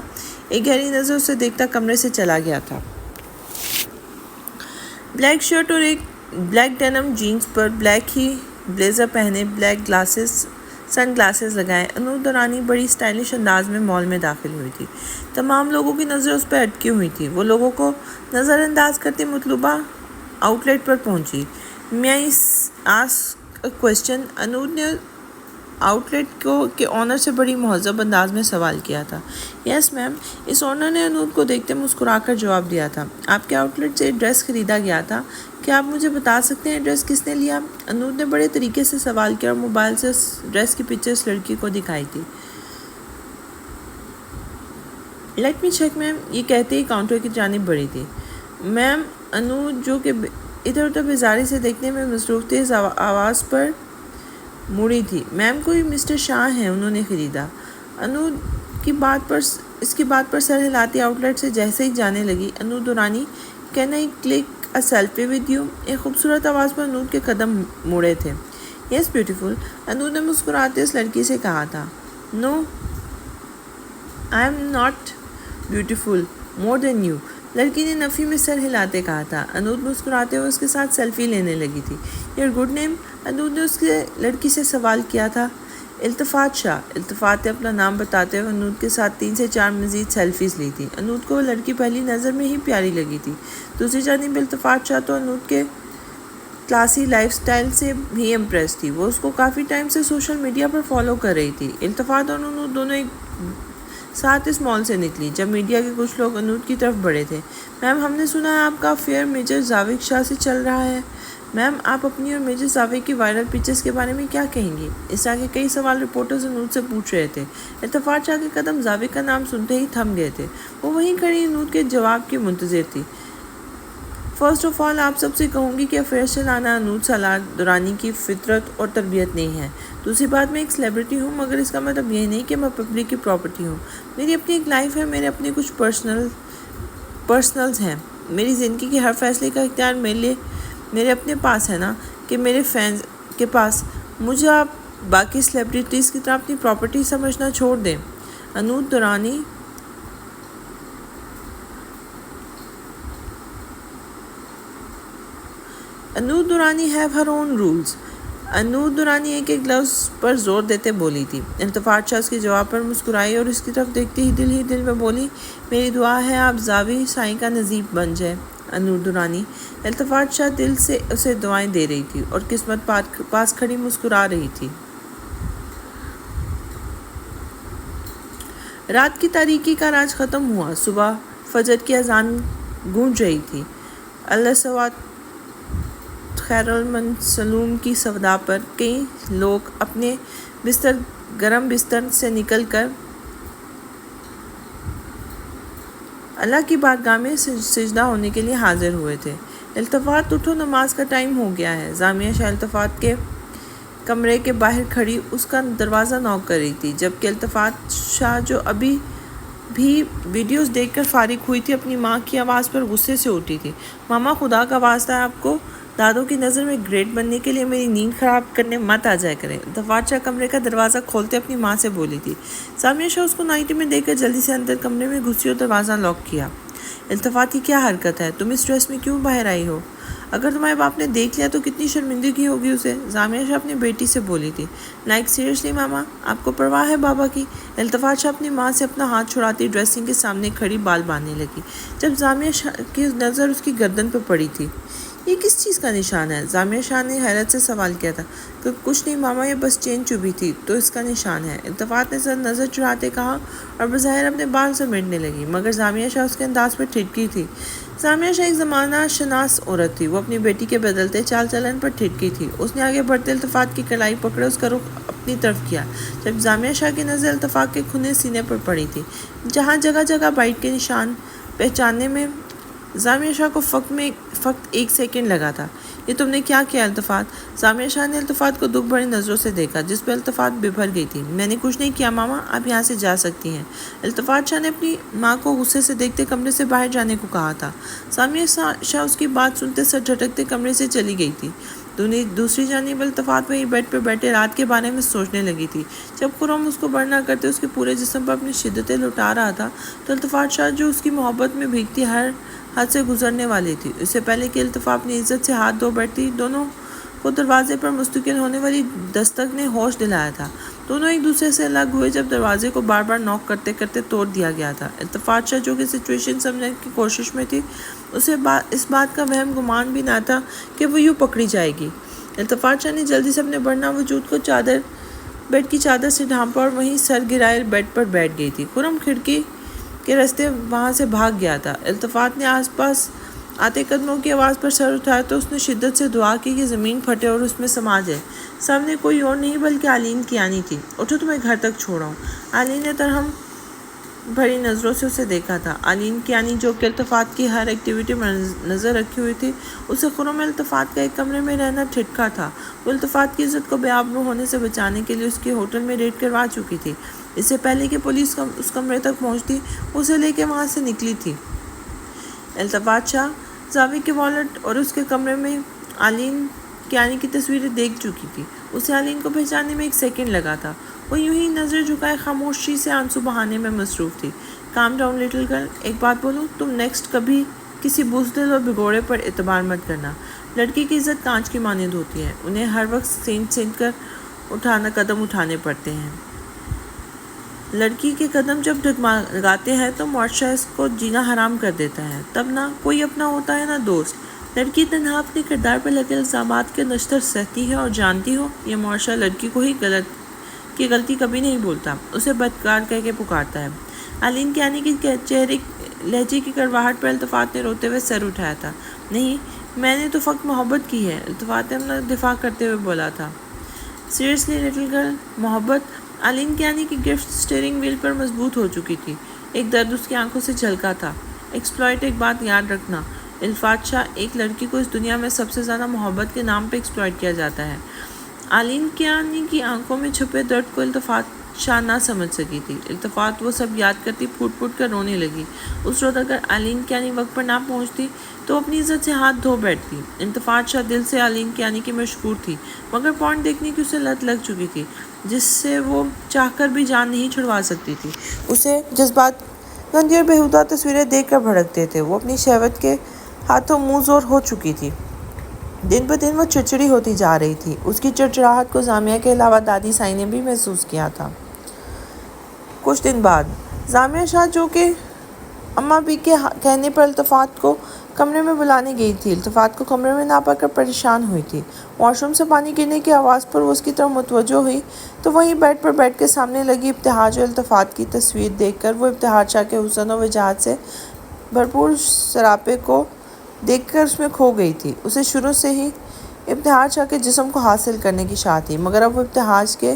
ایک گہری نظر اسے دیکھتا کمرے سے چلا گیا تھا۔ بلیک شرٹ اور ایک بلیک ڈینم جینز پر بلیک ہی بلیزر پہنے، بلیک سن گلاسز لگائے، انود دورانی بڑی اسٹائلش انداز میں مال میں داخل ہوئی تھی۔ تمام لوگوں کی نظریں اس پر اٹکی ہوئی تھیں۔ وہ لوگوں کو نظر انداز کرتے مطلوبہ آؤٹ لیٹ پر پہنچی۔ میں آسک اے کوسچن، انود نے آؤٹ لیٹ کے آنر سے بڑی مہذب انداز میں سوال کیا تھا۔ یس میم، اس آنر نے انود کو دیکھتے مسکرا کر جواب دیا تھا۔ آپ کے آؤٹ لیٹ سے ڈریس خریدا گیا تھا، کیا آپ مجھے بتا سکتے ہیں ڈریس کس نے لیا؟ انود نے بڑے طریقے سے سوال کیا اور موبائل سے اس ڈریس کی پکچر اس لڑکی کو دکھائی تھی۔ لیٹ می چیک میم، یہ کہتے ہی کاؤنٹر کی جانب بڑھی تھی۔ میم، انود جو کہ ادھر ادھر بیزاری سے دیکھنے میں مصروف تھی، اس آواز پر مڑی تھی۔ میم، کوئی مسٹر شاہ ہیں، انہوں نے خریدا۔ انود اس کی بات پر سر ہلاتی آؤٹ لیٹ سے جیسے ہی جانے لگی، Anood Durrani, can I click a selfie with you? ایک خوبصورت آواز پر انود کے قدم مڑے تھے۔ یس بیوٹیفل، انود نے مسکراتے اس لڑکی سے کہا تھا۔ No, I am not beautiful more than you, لڑکی نے نفی میں سر ہلاتے کہا تھا۔ انود مسکراتے ہوئے اس کے ساتھ سیلفی لینے لگی تھی۔ یور گڈ نیم، انود نے اس لڑکی سے سوال کیا تھا۔ التفات شاہ، التفات نے اپنا نام بتاتے ہوئے انود کے ساتھ 3 سے 4 مزید سیلفیز لی تھی۔ انود کو وہ لڑکی پہلی نظر میں ہی پیاری لگی تھی۔ دوسری جانب التفات شاہ تو انود کے کلاسی لائف سٹائل سے بھی امپریس تھی۔ وہ اس کو کافی ٹائم سے سوشل میڈیا پر فالو کر رہی تھی۔ التفات اور انود دونوں ایک ساتھ اس مال سے نکلی جب میڈیا کے کچھ لوگ انود کی طرف بڑھے تھے۔ میم، ہم نے سنا ہے آپ کا افیئر میجر زاوک شاہ سے چل رہا ہے۔ میم، آپ اپنی اور میجر زاوک کی وائرل پکچرز کے بارے میں کیا کہیں گی؟ اس طرح کے کئی سوال رپورٹرز انود سے پوچھ رہے تھے۔ التفات شاہ کے قدم زاوک کا نام سنتے ہی تھم گئے تھے۔ وہ وہیں کھڑی انود کے جواب کی منتظر تھی۔ فرسٹ آف آل، آپ سب سے کہوں گی کہ افیئر چلانا انود سالار دورانی کی فطرت اور تربیت نہیں ہے۔ دوسری بات، میں ایک سیلیبریٹی ہوں، مگر اس کا مطلب یہ نہیں کہ میں پبلک کی پراپرٹی ہوں۔ میری اپنی ایک لائف ہے، میرے اپنے کچھ پرسنلز ہیں۔ میری زندگی کے ہر فیصلے کا اختیار میرے اپنے پاس ہے، نا کہ میرے فینز کے پاس۔ مجھے آپ باقی سیلیبریٹیز کی طرح اپنی پراپرٹی سمجھنا چھوڑ دیں۔ انود دورانی ہیو ہر اون رولز۔ انود دورانی ایک لفظ پر زور دیتے بولی تھی۔ التفات شاہ اس کے جواب پر مسکرائی اور اس کی طرف دیکھتے ہی دل میں بولی، میری دعا ہے آپ زاوی سائیں کا نصیب بن جائے۔ انود دورانی، التفات شاہ دل سے اسے دعائیں دے رہی تھی اور قسمت پاس کھڑی مسکرا رہی تھی۔ رات کی تاریکی کا راج ختم ہوا۔ صبح فجر کی اذان گونج رہی تھی۔ اللہ سوات خیر المنسلوم کی صدا پر کئی لوگ اپنے گرم بستر سے نکل کر اللہ کی بارگاہ میں سجدہ ہونے کے لیے حاضر ہوئے تھے۔ التفات، اٹھو، نماز کا ٹائم ہو گیا ہے۔ زامیہ شاہ التفات کے کمرے کے باہر کھڑی اس کا دروازہ نوک کر رہی تھی، جبکہ التفات شاہ جو ابھی بھی ویڈیوز دیکھ کر فارغ ہوئی تھی، اپنی ماں کی آواز پر غصے سے اٹھی تھی۔ ماما، خدا کا واسطہ ہے آپ کو، دادوں کی نظر میں گریٹ بننے کے لیے میری نیند خراب کرنے مت آ جائے کریں۔ التفات شاہ کمرے کا دروازہ کھولتے اپنی ماں سے بولی تھی۔ سامیہ شاہ اس کو نائٹی میں دیکھ کر جلدی سے اندر کمرے میں گھسی اور دروازہ لاک کیا۔ التفات کی کیا حرکت ہے؟ تم اس ڈریس میں کیوں باہر آئی ہو؟ اگر تمہارے باپ نے دیکھ لیا تو کتنی شرمندگی ہوگی اسے، سامیہ شاہ اپنی بیٹی سے بولی تھی۔ لائک سیریسلی ماما، آپ کو پرواہ ہے بابا کی؟ التفات شاہ اپنی ماں سے اپنا ہاتھ چھڑاتی ڈریسنگ کے سامنے کھڑی بال باندھنے لگی، جب سامیہ شاہ کی نظر اس کی گردن پر پڑی تھی۔ یہ کس چیز کا نشان ہے؟ سامیہ شاہ نے حیرت سے سوال کیا تھا۔ کہ کچھ نہیں ماما، یہ بس چین چبھی تھی تو اس کا نشان ہے، التفات نے سر نظر چڑھاتے کہا اور بظاہر اپنے بال سمیٹنے لگی، مگر سامیہ شاہ اس کے انداز پر ٹھٹکی تھی۔ سامیہ شاہ ایک زمانہ شناس عورت تھی، وہ اپنی بیٹی کے بدلتے چال چلن پر ٹھٹکی تھی۔ اس نے آگے بڑھتے التفات کی کلائی پکڑے اس کا رخ اپنی طرف کیا، جب سامیہ شاہ کی نظر التفات کے کھلے سینے پر پڑی تھی، جہاں جگہ جگہ بائٹ کے نشان پہچاننے میں سامیہ شاہ کو فقط 1 سیکنڈ لگا تھا۔ یہ تم نے کیا کیا التفات؟ سامیہ شاہ نے التفات کو دکھ بھری نظروں سے دیکھا، جس پہ التفات بھر گئی تھی۔ میں نے کچھ نہیں کیا ماما، آپ یہاں سے جا سکتی ہیں۔ التفات شاہ نے اپنی ماں کو غصے سے دیکھتے کمرے سے باہر جانے کو کہا تھا۔ سامیہ شاہ اس کی بات سنتے سر جھٹکتے کمرے سے چلی گئی تھی۔ دوسری جانب التفات وہی بیڈ پر بیٹھے رات کے بارے میں سوچنے لگی تھی۔ جب خرم اس کو برنا کرتے اس کے پورے جسم پر اپنی شدتیں لٹا رہا تھا تو التفات شاہ جو اس کی محبت میں بھیگتی ہر حد سے گزرنے والی تھی، اس سے پہلے کہ التفات اپنی عزت سے ہاتھ دھو بیٹھتی، دونوں کو دروازے پر مستقل ہونے والی دستک نے ہوش دلایا تھا۔ دونوں ایک دوسرے سے الگ ہوئے جب دروازے کو بار بار نوک کرتے کرتے توڑ دیا گیا تھا۔ التفات شاہ جو کہ سچویشن سمجھنے کی کوشش میں تھی، اسے اس بات کا وہم گمان بھی نہ تھا کہ وہ یوں پکڑی جائے گی۔ التفات شاہ نے جلدی سے اپنے برنا وجود کو بیڈ کی چادر سے ڈھانپا اور وہیں سر گرائے بیڈ پر بیٹھ گئی تھی۔ خرم کھڑکی کے راستے وہاں سے بھاگ گیا تھا۔ التفات نے آس پاس آتے قدموں کی آواز پر سر اٹھایا تو اس نے شدت سے دعا کی کہ زمین پھٹے اور اس میں سما جائے۔ سامنے کوئی اور نہیں بلکہ آلین کیانی تھی۔ اٹھو، تمہیں گھر تک چھوڑاؤں۔ آلین نے ترہم بھری نظروں سے اسے دیکھا تھا۔ آلین کیانی جو کہ التفات کی ہر ایکٹیویٹی میں نظر رکھی ہوئی تھی، اسے خرم میں التفات کا ایک کمرے میں رہنا ٹھٹکا تھا۔ وہ التفات کی عزت کو بے آبرو ہونے سے بچانے کے لیے اس کے ہوٹل میں ریڈ کروا چکی تھی۔ اس سے پہلے کہ پولیس اس کمرے تک پہنچتی، اسے لے کے وہاں سے نکلی تھی۔ التفات شاہ زاویہ کے والیٹ اور اس کے کمرے میں آلین کیانی کی تصویریں دیکھ چکی تھی۔ اسے آلین کو پہچاننے میں 1 سیکنڈ لگا تھا۔ وہ یوں ہی نظر جھکائے خاموشی سے آنسو بہانے میں مصروف تھی۔ کام ڈاؤن لٹل گرل، ایک بات بولوں، تم نیکسٹ کبھی کسی بزدل اور بگوڑے پر اعتبار مت کرنا۔ لڑکی کی عزت کانچ کی مانند ہوتی ہے، انہیں ہر وقت سینٹ کر قدم اٹھانے پڑتے ہیں۔ لڑکی کے قدم جب ڈگمگاتے ہیں تو معاشرہ اس کو جینا حرام کر دیتا ہے، تب نہ کوئی اپنا ہوتا ہے نہ دوست۔ لڑکی تنہا اپنے کردار پر لگے الزامات کے نشتر سہتی ہے اور جانتی ہو یہ معاشرہ لڑکی کو ہی غلطی کبھی نہیں بولتا، اسے بدکار کہہ کے پکارتا ہے۔ آلین کیانی کی چہرے لہجے کی کڑواہٹ پر التفات نے روتے ہوئے سر اٹھایا تھا۔ نہیں، میں نے تو فقط محبت کی ہے، التفات نے اپنا دفاع کرتے ہوئے بولا تھا۔ سیریسلی لٹل گرل، محبت؟ آلین کیانی کی گرفت اسٹیئرنگ وہیل پر مضبوط ہو چکی تھی، ایک درد اس کی آنکھوں سے جھلکا تھا۔ ایکسپلائٹ، ایک بات یاد رکھنا التفات شاہ، ایک لڑکی کو اس دنیا میں سب سے زیادہ محبت کے نام پہ ایکسپلائٹ کیا جاتا ہے۔ آلین کیانی کی آنکھوں میں چھپے درد کو التفات شاہ نہ سمجھ سکی تھی۔ التفات وہ سب یاد کرتی پھوٹ پھوٹ کر رونے لگی۔ اس روز اگر آلین کیانی وقت پر نہ پہنچتی تو اپنی عزت سے ہاتھ دھو بیٹھتی۔ التفات شاہ دل سے آلین کیانی کی مشکور تھی، مگر پورن دیکھنے کی اسے لت لگ چکی تھی، جس سے وہ چاہ کر بھی جان نہیں چھڑوا سکتی تھی۔ اسے جذبات گندی اور بےہودہ تصویریں دیکھ کر بھڑکتے تھے۔ وہ اپنی شہوت کے ہاتھوں منہ زور ہو چکی تھی۔ دن بہ دن وہ چڑچڑی ہوتی جا رہی تھی۔ اس کی چڑچڑاہٹ کو سامیہ کے علاوہ دادی سائی نے بھی محسوس کیا تھا۔ کچھ دن بعد سامیہ شاہ جو کہ اماں بی کے کہنے پر التفات کو کمرے میں بلانے گئی تھی، التفات کو کمرے میں نہ پا کر پریشان ہوئی تھی۔ واش روم سے پانی گرنے کی آواز پر وہ اس کی طرف متوجہ ہوئی تو وہیں بیڈ پر بیٹھ کے سامنے لگی ابتہاج اور التفات کی تصویر دیکھ کر وہ ابتہاج شاہ کے حسن و وجاہت سے بھرپور سراپے کو دیکھ کر اس میں کھو گئی تھی۔ اسے شروع سے ہی ابتہاج شاہ کے جسم کو حاصل کرنے کی چاہ تھی، مگر اب وہ ابتہاج کے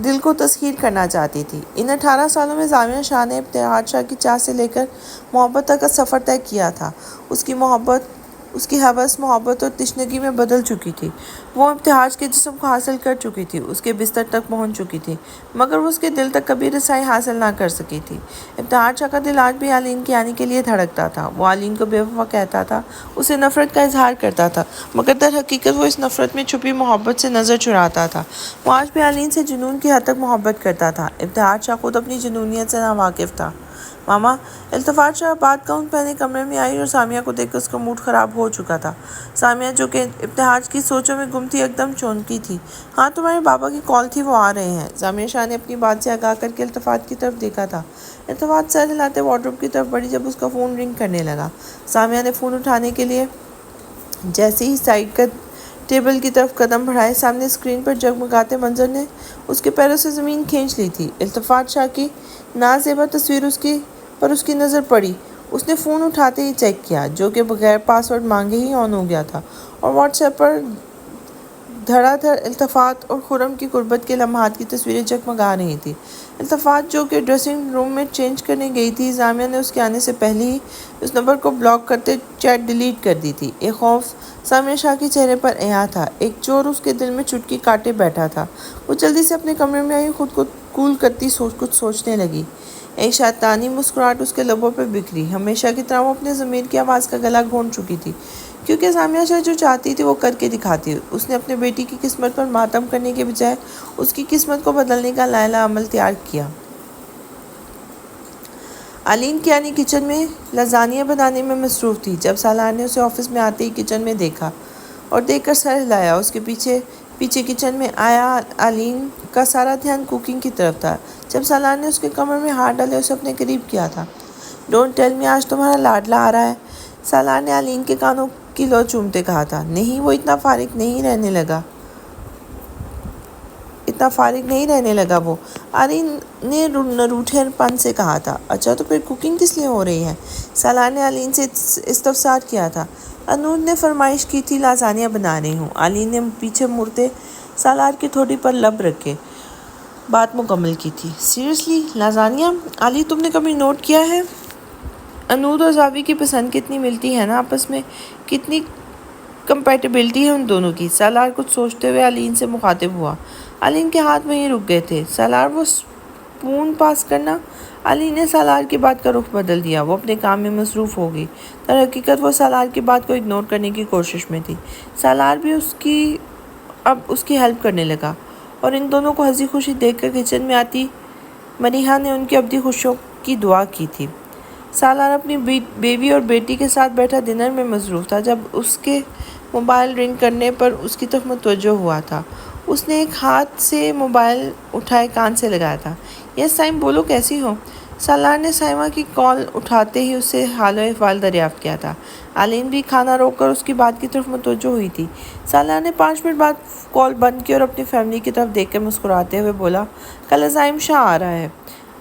دل کو تسخیر کرنا چاہتی تھی۔ ان 18 سالوں میں سامیہ شاہ نے ابتہاج شاہ کی چاہ سے لے کر محبت تک کا سفر طے کیا تھا۔ اس کی محبت اس کی ہوس محبت اور تشنگی میں بدل چکی تھی۔ وہ ابتہاج کے جسم کو حاصل کر چکی تھی، اس کے بستر تک پہنچ چکی تھی، مگر وہ اس کے دل تک کبھی رسائی حاصل نہ کر سکی تھی۔ ابتہاج شاہ کا دل آج بھی علین کے آنے کے لیے دھڑکتا تھا۔ وہ علین کو بے وفا کہتا تھا، اسے نفرت کا اظہار کرتا تھا، مگر در حقیقت وہ اس نفرت میں چھپی محبت سے نظر چراتا تھا۔ وہ آج بھی علین سے جنون کی حد تک محبت کرتا تھا۔ ابتہاج شاہ خود اپنی جنونیت سے ناواقف تھا۔ ماما، التفات شاہ بات کہوں پہلے کمرے میں آئی اور سامیہ کو دیکھ کر اس کا موڈ خراب ہو چکا تھا۔ سامیہ جو کہ ابتہاج کی سوچوں میں گم تھی، ایک دم چونکی تھی۔ ہاں، تمہارے بابا کی کال تھی، وہ آ رہے ہیں۔ سامیہ شاہ نے اپنی بات سے آگاہ کر کے التفات کی طرف دیکھا تھا۔ التفات سر ہلاتے وارڈروب کی طرف بڑھی جب اس کا فون رنگ کرنے لگا۔ سامیہ نے فون اٹھانے کے لیے جیسے ہی سائڈ کا ٹیبل کی طرف قدم بڑھائے، سامنے اسکرین پر جگمگاتے منظر نے اس کے پیروں سے زمین کھینچ لی تھی۔ التفات شاہ کی نازیبا تصویر اس کی نظر پڑی۔ اس نے فون اٹھاتے ہی چیک کیا، جو کہ بغیر پاس ورڈ مانگے ہی آن ہو گیا تھا، اور واٹس ایپ پر دھڑا دھڑ التفات اور خرم کی قربت کے لمحات کی تصویریں جگمگا رہی تھیں۔ التفات جو کہ ڈریسنگ روم میں چینج کرنے گئی تھی، سامیہ نے اس کے آنے سے پہلے ہی اس نمبر کو بلاک کرتے چیٹ ڈیلیٹ کر دی تھی۔ ایک خوف سامیہ شاہ کے چہرے پر عیاں تھا، ایک چور اس کے دل میں چٹکی کاٹے بیٹھا تھا۔ وہ جلدی سے اپنے کمرے میں آئی، خود کو کول کرتی کچھ سوچنے لگی۔ ایک شیطانی مسکراہٹ اس کے لبوں پہ بکھری۔ ہمیشہ کی طرح وہ اپنے ضمیر کی آواز کا گلا گھونٹ چکی تھی، کیونکہ سامیہ شاہ جو چاہتی تھی وہ کر کے دکھاتی۔ اس نے اپنے بیٹی کی قسمت پر ماتم کرنے کے بجائے اس کی قسمت کو بدلنے کا لائحہ عمل تیار کیا۔ علین کیانی کچن میں لازانیہ بنانے میں مصروف تھی جب سالار نے اسے آفس میں آتے ہی کچن میں دیکھا اور دیکھ کر سر ہلایا۔ اس کے پیچھے کچن میں آیا علین کا سارا دھیان کوکنگ کی طرف تھا۔ جب سالار نے اس کے کمر میں ہاتھ ڈالے اسے اپنے قریب کیا تھا۔ ڈونٹ ٹیل می، آج تمہارا لاڈلا آ رہا ہے، سالار نے علین کے کانوں کی لو چومتے کہا تھا۔ نہیں، وہ اتنا فارغ نہیں رہنے لگا وہ، علین نے نروٹھے پن سے کہا تھا۔ اچھا، تو پھر کوکنگ کس لیے ہو رہی ہے؟ سالار نے علین سے استفسار کیا تھا۔ انود نے فرمائش کی تھی، لازانیہ بنا رہی ہوں۔ علین نے پیچھے مڑتے سالار کی تھوڑی پر لب رکھے بات مکمل کی تھی۔ سیریسلی، لازانیہ؟ علی، تم نے کبھی نوٹ کیا ہے انود اور زاوی کی پسند کتنی ملتی ہے نا آپس میں، کتنی کمپیٹیبلٹی ہے ان دونوں کی؟ سالار کچھ سوچتے ہوئے علین سے مخاطب ہوا۔ علین کے ہاتھ وہیں رک گئے تھے۔ سالار، وہ سپون پاس کرنا؟ علین نے سالار کی بات کا رخ بدل دیا۔ وہ اپنے کام میں مصروف ہو گئی۔ در حقیقت وہ سالار کی بات کو اگنور کرنے کی کوشش میں تھی۔ سالار بھی اب اس کی ہیلپ کرنے لگا، اور ان دونوں کو ہنسی خوشی دیکھ کر کچن میں آتی مریحہ نے ان کی ابدی خوشیوں کی دعا کی تھی۔ سالار اپنی بیوی اور بیٹی کے ساتھ بیٹھا ڈنر میں مصروف تھا جب اس کے موبائل رنگ کرنے پر اس کی طرف متوجہ ہوا تھا۔ اس نے ایک ہاتھ سے موبائل اٹھائے کان سے لگایا تھا۔ یس سائم، بولو، کیسی ہو؟ سالار نے سائمہ کی کال اٹھاتے ہی اس سے حال و احوال دریافت کیا تھا۔ علین بھی کھانا روک کر اس کی بات کی طرف متوجہ ہوئی تھی۔ سالار نے 5 منٹ بعد کال بند کی اور اپنی فیملی کی طرف دیکھ کر مسکراتے ہوئے بولا، کل عزائم شاہ آ رہا ہے۔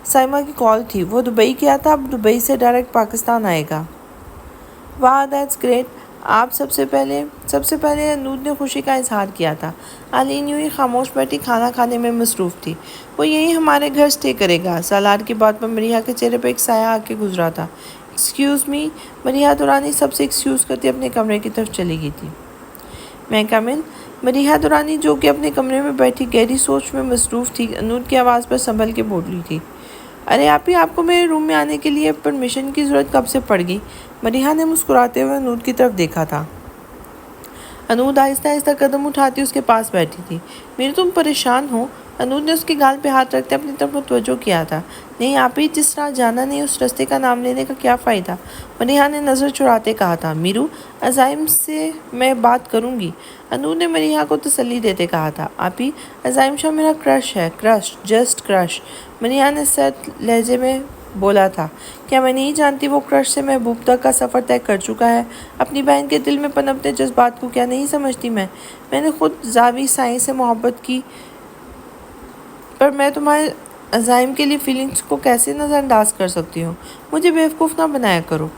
سائمہ کی کال تھی، وہ دبئی گیا تھا، اب دبئی سے ڈائریکٹ پاکستان آئے گا۔ واہ، دیٹس گریٹ۔ آپ سب سے پہلے انود نے خوشی کا اظہار کیا تھا۔ علین یوں ہی خاموش بیٹھی کھانا کھانے میں مصروف تھی۔ وہ یہیں ہمارے گھر اسٹے کرے گا۔ سالار کی بات پر مریحہ کے چہرے پہ ایک سایہ آ کے گزرا تھا۔ ایکسکیوز می، مریحہ دورانی سب سے ایکسکیوز کرتی اپنے کمرے کی طرف چلی گئی تھی۔ میں کم ان؟ مریحہ دورانی جو کہ اپنے کمرے میں بیٹھی گہری سوچ میں مصروف تھی، انود کی آواز پر سنبھل کے بولی تھی۔ ارے آپ کو میرے روم میں آنے کے لیے پرمیشن کی ضرورت کب سے پڑ گئی؟ مریحہ نے مسکراتے ہوئے انود کی طرف دیکھا تھا۔ انود آہستہ آہستہ قدم اٹھاتی اس کے پاس بیٹھی تھی۔ میرے تم پریشان ہو؟ انود نے اس کے گال پہ ہاتھ رکھتے اپنی طرف متوجہ کیا تھا۔ نہیں، آپ ہی جس راہ جانا نہیں، اس راستے کا نام لینے کا کیا فائدہ؟ مریحہ نے نظر چراتے کہا تھا۔ میرو، عزائم سے میں بات کروں گی، انود نے مریحہ کو تسلی دیتے کہا تھا۔ آپ ہی، عزائم شاہ میرا کرش ہے، کرش، جسٹ کرش، مریحہ نے سرد لہجے میں بولا تھا۔ کیا میں نہیں جانتی وہ کرش سے محبوب تک کا سفر طے کر چکا ہے؟ اپنی بہن کے دل میں پنپتے جذبات کو کیا نہیں سمجھتی میں نے خود زاوی سائیں سے محبت کی، پر میں تمہارے عزائم کے لیے فیلنگز کو کیسے نظر انداز کر سکتی ہوں؟ مجھے بیوقوف نہ بنایا کرو،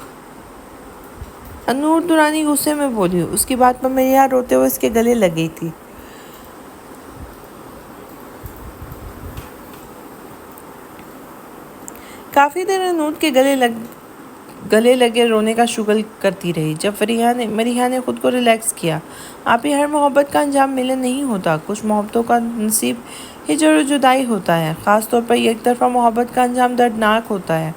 انور دورانی غصے میں بولی۔ اس کی بات پر مریحہ روتے ہوئے اس کے گلے لگ گئی تھی۔ کافی دیر انود کے گلے گلے لگے رونے کا شغل کرتی رہی۔ جب مریحہ نے خود کو ریلیکس کیا، آپ ہی ہر محبت کا انجام ملن نہیں ہوتا، کچھ محبتوں کا نصیب ہجر و جدائی ہوتا ہے، خاص طور پر یک طرفہ محبت کا انجام دردناک ہوتا ہے۔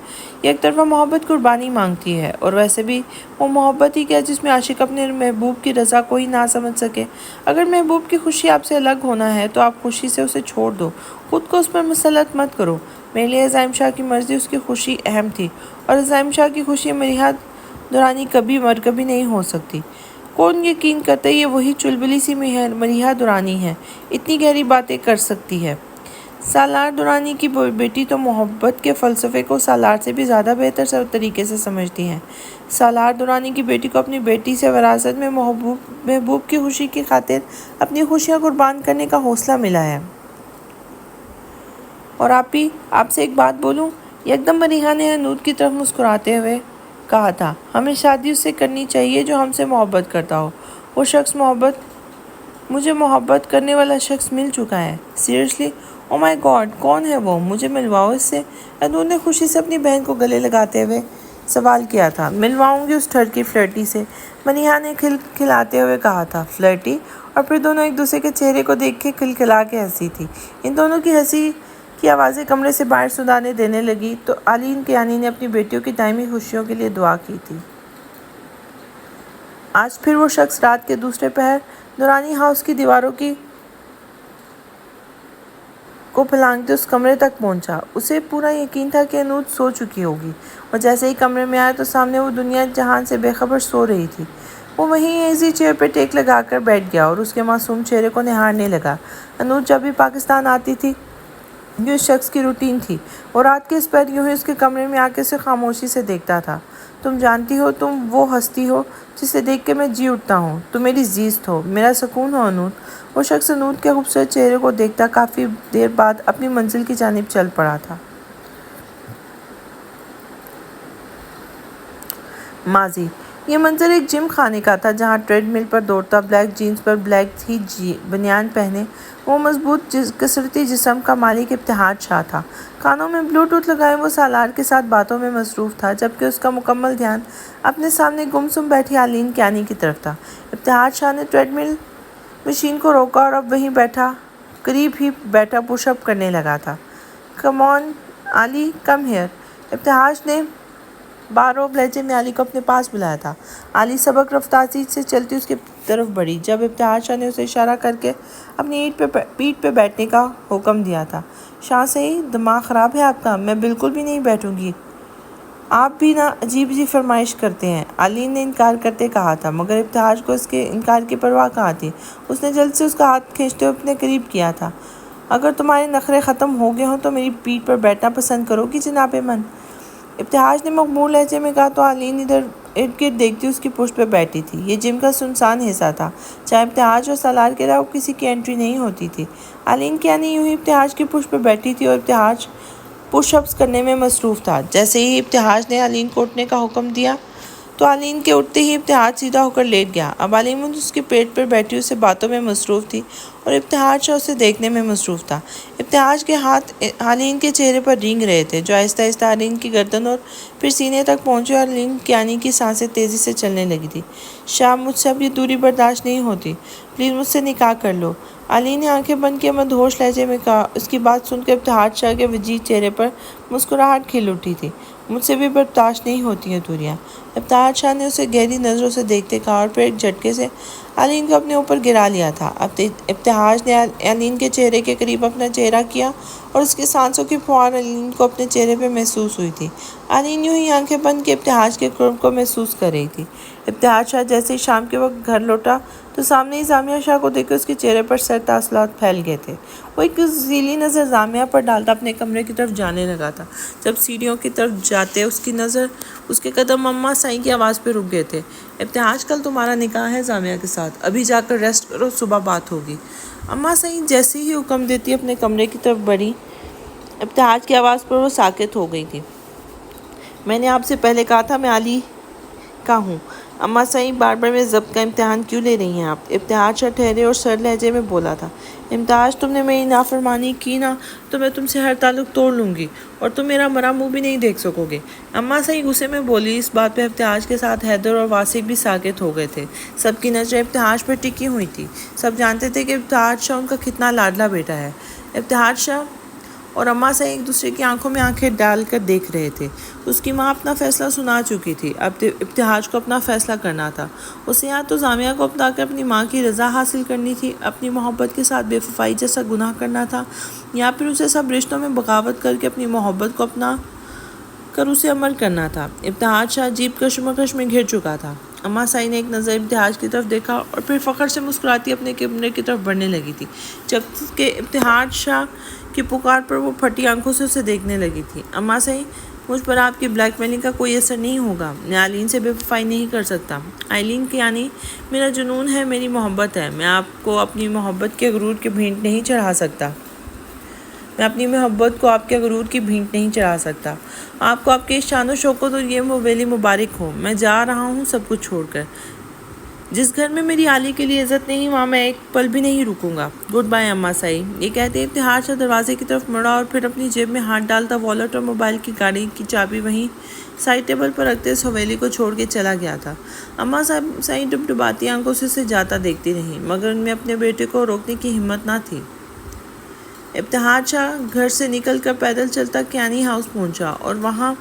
یک طرفہ محبت قربانی مانگتی ہے، اور ویسے بھی وہ محبت ہی کیا جس میں عاشق اپنے محبوب کی رضا کو ہی نہ سمجھ سکے۔ اگر محبوب کی خوشی آپ سے الگ ہونا ہے تو آپ خوشی سے اسے چھوڑ دو، خود کو اس پر مسلط مت کرو۔ میرے لیے عزائم شاہ کی مرضی، اس کی خوشی اہم تھی، اور عزائم شاہ کی خوشی مریحہ دورانی کبھی مرکبی نہیں ہو سکتی۔ کون یقین کرتا ہے یہ وہی چلبلی سی مریحہ دورانی ہے، اتنی گہری باتیں کر سکتی ہے۔ سالار درانی کی بیٹی تو محبت کے فلسفے کو سالار سے بھی زیادہ بہتر طریقے سے سمجھتی ہیں۔ سالار درانی کی بیٹی کو اپنی بیٹی سے وراثت میں محبوب کی خوشی کی خاطر اپنی خوشیاں قربان کرنے کا حوصلہ ملا ہے۔ اور آپ سے ایک بات بولوں؟ یکدم مریحہ نے انود کی طرف مسکراتے ہوئے کہا تھا، ہمیں شادی اس سے کرنی چاہیے جو ہم سے محبت کرتا ہو۔ وہ شخص مجھے محبت کرنے والا شخص مل چکا ہے۔ سیریسلی؟ او مائی گاڈ، کون ہے وہ؟ مجھے ملواؤ اس سے۔ انود نے خوشی سے اپنی بہن کو گلے لگاتے ہوئے سوال کیا تھا۔ ملواؤں گی اس ٹھڑکی فلرٹی سے، مریحہ نے کھلکھلاتے ہوئے کہا تھا۔ فلرٹی؟ اور پھر دونوں ایک دوسرے کے چہرے کو دیکھ کے کھلکھلا کے ہنسی تھی۔ ان دونوں کی ہنسی کی آوازیں کمرے سے باہر سنائی دینے لگی تو علین کیانی نے اپنی بیٹیوں کی دائمی خوشیوں کے لیے دعا کی تھی۔ آج پھر وہ شخص رات کے دوسرے پہر درانی ہاؤس کی دیواروں کو پھلانگتے اس کمرے تک پہنچا۔ اسے پورا یقین تھا کہ انود سو چکی ہوگی، اور جیسے ہی کمرے میں آیا تو سامنے وہ دنیا جہان سے بے خبر سو رہی تھی۔ وہ وہیں ایزی چیئر پہ ٹیک لگا کر بیٹھ گیا اور اس کے معصوم چہرے کو نہارنے لگا۔ انود جب بھی پاکستان آتی تھی یہ اس شخص کی روٹین تھی، وہ رات کے اس پہر یوں ہی اس کے کمرے میں آ کے اسے خاموشی سے دیکھتا تھا۔ تم جانتی ہو تم وہ ہستی ہو جسے دیکھ کے میں جی اٹھتا ہوں، تم میری زیست ہو، میرا سکون ہو انود۔ وہ شخص انود کے خوبصورت چہرے کو دیکھتا کافی دیر بعد اپنی منزل کی جانب چل پڑا تھا۔ ماضی: یہ منظر ایک جم خانے کا تھا جہاں ٹریڈ مل پر دوڑتا، بلیک جینز پر بلیک ہی بنیان پہنے وہ مضبوط کثرتی جسم کا مالک ابتہاج شاہ تھا۔ کانوں میں بلوٹوتھ لگائے وہ سالار کے ساتھ باتوں میں مصروف تھا، جبکہ اس کا مکمل دھیان اپنے سامنے گمسم بیٹھی علین کیانی کی طرف تھا۔ ابتہاج شاہ نے ٹریڈ مل مشین کو روکا اور اب وہیں قریب ہی بیٹھا پش اپ کرنے لگا تھا۔ کم آن علی، کم ہیئر، ابتہاج نے باروب لہجے میں علی کو اپنے پاس بلایا تھا۔ علی سبک رفتاری سے چلتی اس کی طرف بڑھی جب ابتہاج شاہ نے اسے اشارہ کر کے اپنی پیٹھ پہ بیٹھنے کا حکم دیا تھا۔ شاہ صاحب، دماغ خراب ہے آپ کا؟ میں بالکل بھی نہیں بیٹھوں گی، آپ بھی نا عجیب فرمائش کرتے ہیں، علین نے انکار کرتے کہا تھا، مگر ابتہاج کو اس کے انکار کی پرواہ کہاں تھی۔ اس نے جلد سے اس کا ہاتھ کھینچتے ہوئے اپنے قریب کیا تھا۔ اگر تمہارے نخرے ختم ہو گئے ہوں تو میری پیٹھ پر بیٹھنا پسند کرو گی جناب من؟ ابتہاج نے مقبول لہجے میں کہا تو علین ادھر ارد گرد دیکھتی اس کی پشت پہ بیٹھی تھی۔ یہ جم کا سنسان حصہ تھا جہاں ابتہاج اور سالار کے علاوہ کسی کی انٹری نہیں ہوتی تھی۔ علین کیانی یوں ہی ابتہاج کی پشت پہ بیٹھی تھی اور ابتہاج پش اپس کرنے میں مصروف تھا۔ جیسے ہی ابتہاج نے علین کو اٹھنے کا حکم دیا تو علین کے اٹھتے ہی ابتہاج سیدھا ہو کر لیٹ گیا۔ اب علین اس کے پیٹ پر بیٹھی اسے باتوں میں مصروف تھی اور ابتہاج اسے دیکھنے میں مصروف تھا۔ ابتہاج کے ہاتھ علین کے چہرے پر رینگ رہے تھے جو آہستہ آہستہ علین کی گردن اور پھر سینے تک پہنچے اور علین کیانی کی سانسیں تیزی سے چلنے لگی تھی۔ شاہ، مجھ سے اب یہ دوری برداشت نہیں ہوتی، پلیز مجھ سے نکاح کر لو، علین نے آنکھیں بند کیے مدہوش لہجے میں کہا۔ اس کی بات سن کے ابتہاج شاہ کے وجیح چہرے پر مسکراہٹ کھل اٹھی تھی۔ مجھ سے بھی برداشت نہیں ہوتی ہیں دوریاں، ابتہاج شاہ نے اسے گہری نظروں سے دیکھتے کہا اور پھر ایک جھٹکے سے علین کو اپنے اوپر گرا لیا تھا۔ ابتہاج نے علین کے چہرے کے قریب اپنا چہرہ کیا اور اس کی سانسوں کی پھوار علین کو اپنے چہرے پہ محسوس ہوئی تھی۔ علین یوں ہی آنکھیں بند کے ابتہاج کے قرب کو محسوس کر رہی تھی۔ ابتہاج شاہ جیسے ہی شام کے وقت گھر لوٹا تو سامنے ہی زامیہ شاہ کو دیکھ کے اس کے چہرے پر سر تاثرات پھیل گئے تھے۔ وہ ایک ذیلی نظر زامیہ پر ڈالتا اپنے کمرے کی طرف جانے لگا تھا جب سیڑھیوں کی طرف جاتے اس کی نظر اس کے قدم اماں سائیں کی آواز پہ رک گئے تھے۔ ابتہاج، کل تمہارا نکاح ہے زامیہ کے ساتھ، ابھی جا کر ریسٹ کرو، صبح بات ہوگی۔ اماں سائیں جیسے ہی حکم دیتی اپنے کمرے کی طرف بڑھی، ابتہاج کی آواز پر وہ ساکت ہو گئی تھی۔ میں نے آپ سے پہلے کہا تھا میں علی کا ہوں، اماں سعید بار بار میں ضبط کا امتحان کیوں لے رہی ہیں آپ؟ ابتہاج شاہ ٹھہرے اور سر لہجے میں بولا تھا۔ امتیاز، تم نے میری نافرمانی کی نا تو میں تم سے ہر تعلق توڑ لوں گی اور تم میرا مرا منہ بھی نہیں دیکھ سکو گے۔ اماں سعید غصے میں بولی۔ اس بات پہ ابتہاج کے ساتھ حیدر اور واسق بھی ساکت ہو گئے تھے۔ سب کی نظریں ابتہاج پر ٹکی ہوئی تھی۔ سب جانتے تھے کہ ابتہاج شاہ ان کا کتنا لاڈلا بیٹا ہے۔ ابتہاج شاہ اور اماں سعید ایک دوسرے کی آنکھوں میں آنکھیں ڈال کر دیکھ رہے تھے۔ اس کی ماں اپنا فیصلہ سنا چکی تھی، اب ابتہاج کو اپنا فیصلہ کرنا تھا۔ اسے یا تو زامیہ کو اپنا کر اپنی ماں کی رضا حاصل کرنی تھی، اپنی محبت کے ساتھ بے وفائی جیسا گناہ کرنا تھا، یا پھر اسے سب رشتوں میں بغاوت کر کے اپنی محبت کو اپنا کر اسے عمل کرنا تھا۔ ابتہاج شاہ جیب کشمکش میں گھر چکا تھا۔ اماں سعید نے ایک نظر ابتہاج کی طرف دیکھا اور پھر فخر سے مسکراتی اپنے کمرے کی طرف بڑھنے لگی تھی، جبکہ ابتہاج شاہ کی پکار پر وہ پھٹی آنکھوں سے اسے دیکھنے لگی تھی۔ اماں سعید، مجھ پر آپ کی بلیک میلنگ کا کوئی اثر نہیں ہوگا۔ میں آئلین سے بے وفائی نہیں کر سکتا۔ آئلین کی یعنی میرا جنون ہے، میری محبت ہے۔ میں آپ کو اپنی محبت کے غرور کی بھینٹ نہیں چڑھا سکتا۔ آپ کو آپ کے شان و شوکت اور یہ ویلی مبارک ہو۔ میں جا رہا ہوں سب کچھ چھوڑ کر۔ جس گھر میں میری علی کے لیے عزت نہیں، وہاں میں ایک پل بھی نہیں رکوں گا۔ گڈ بائے اماں سعید۔ یہ کہتے ابتہاج شاہ دروازے کی طرف مڑا اور پھر اپنی جیب میں ہاتھ ڈالتا والیٹ اور موبائل کی گاڑی کی چابی وہیں سائڈ ٹیبل پر رکھتے اس حویلی کو چھوڑ کے چلا گیا تھا۔ اماں سعید ڈبڈباتی آنکھوں سے اسے جاتا دیکھتی رہیں، مگر ان میں اپنے بیٹے کو روکنے کی ہمت نہ تھی۔ ابتہاج شاہ گھر سے نکل کر پیدل چلتا کیانی ہاؤس پہنچا اور وہاں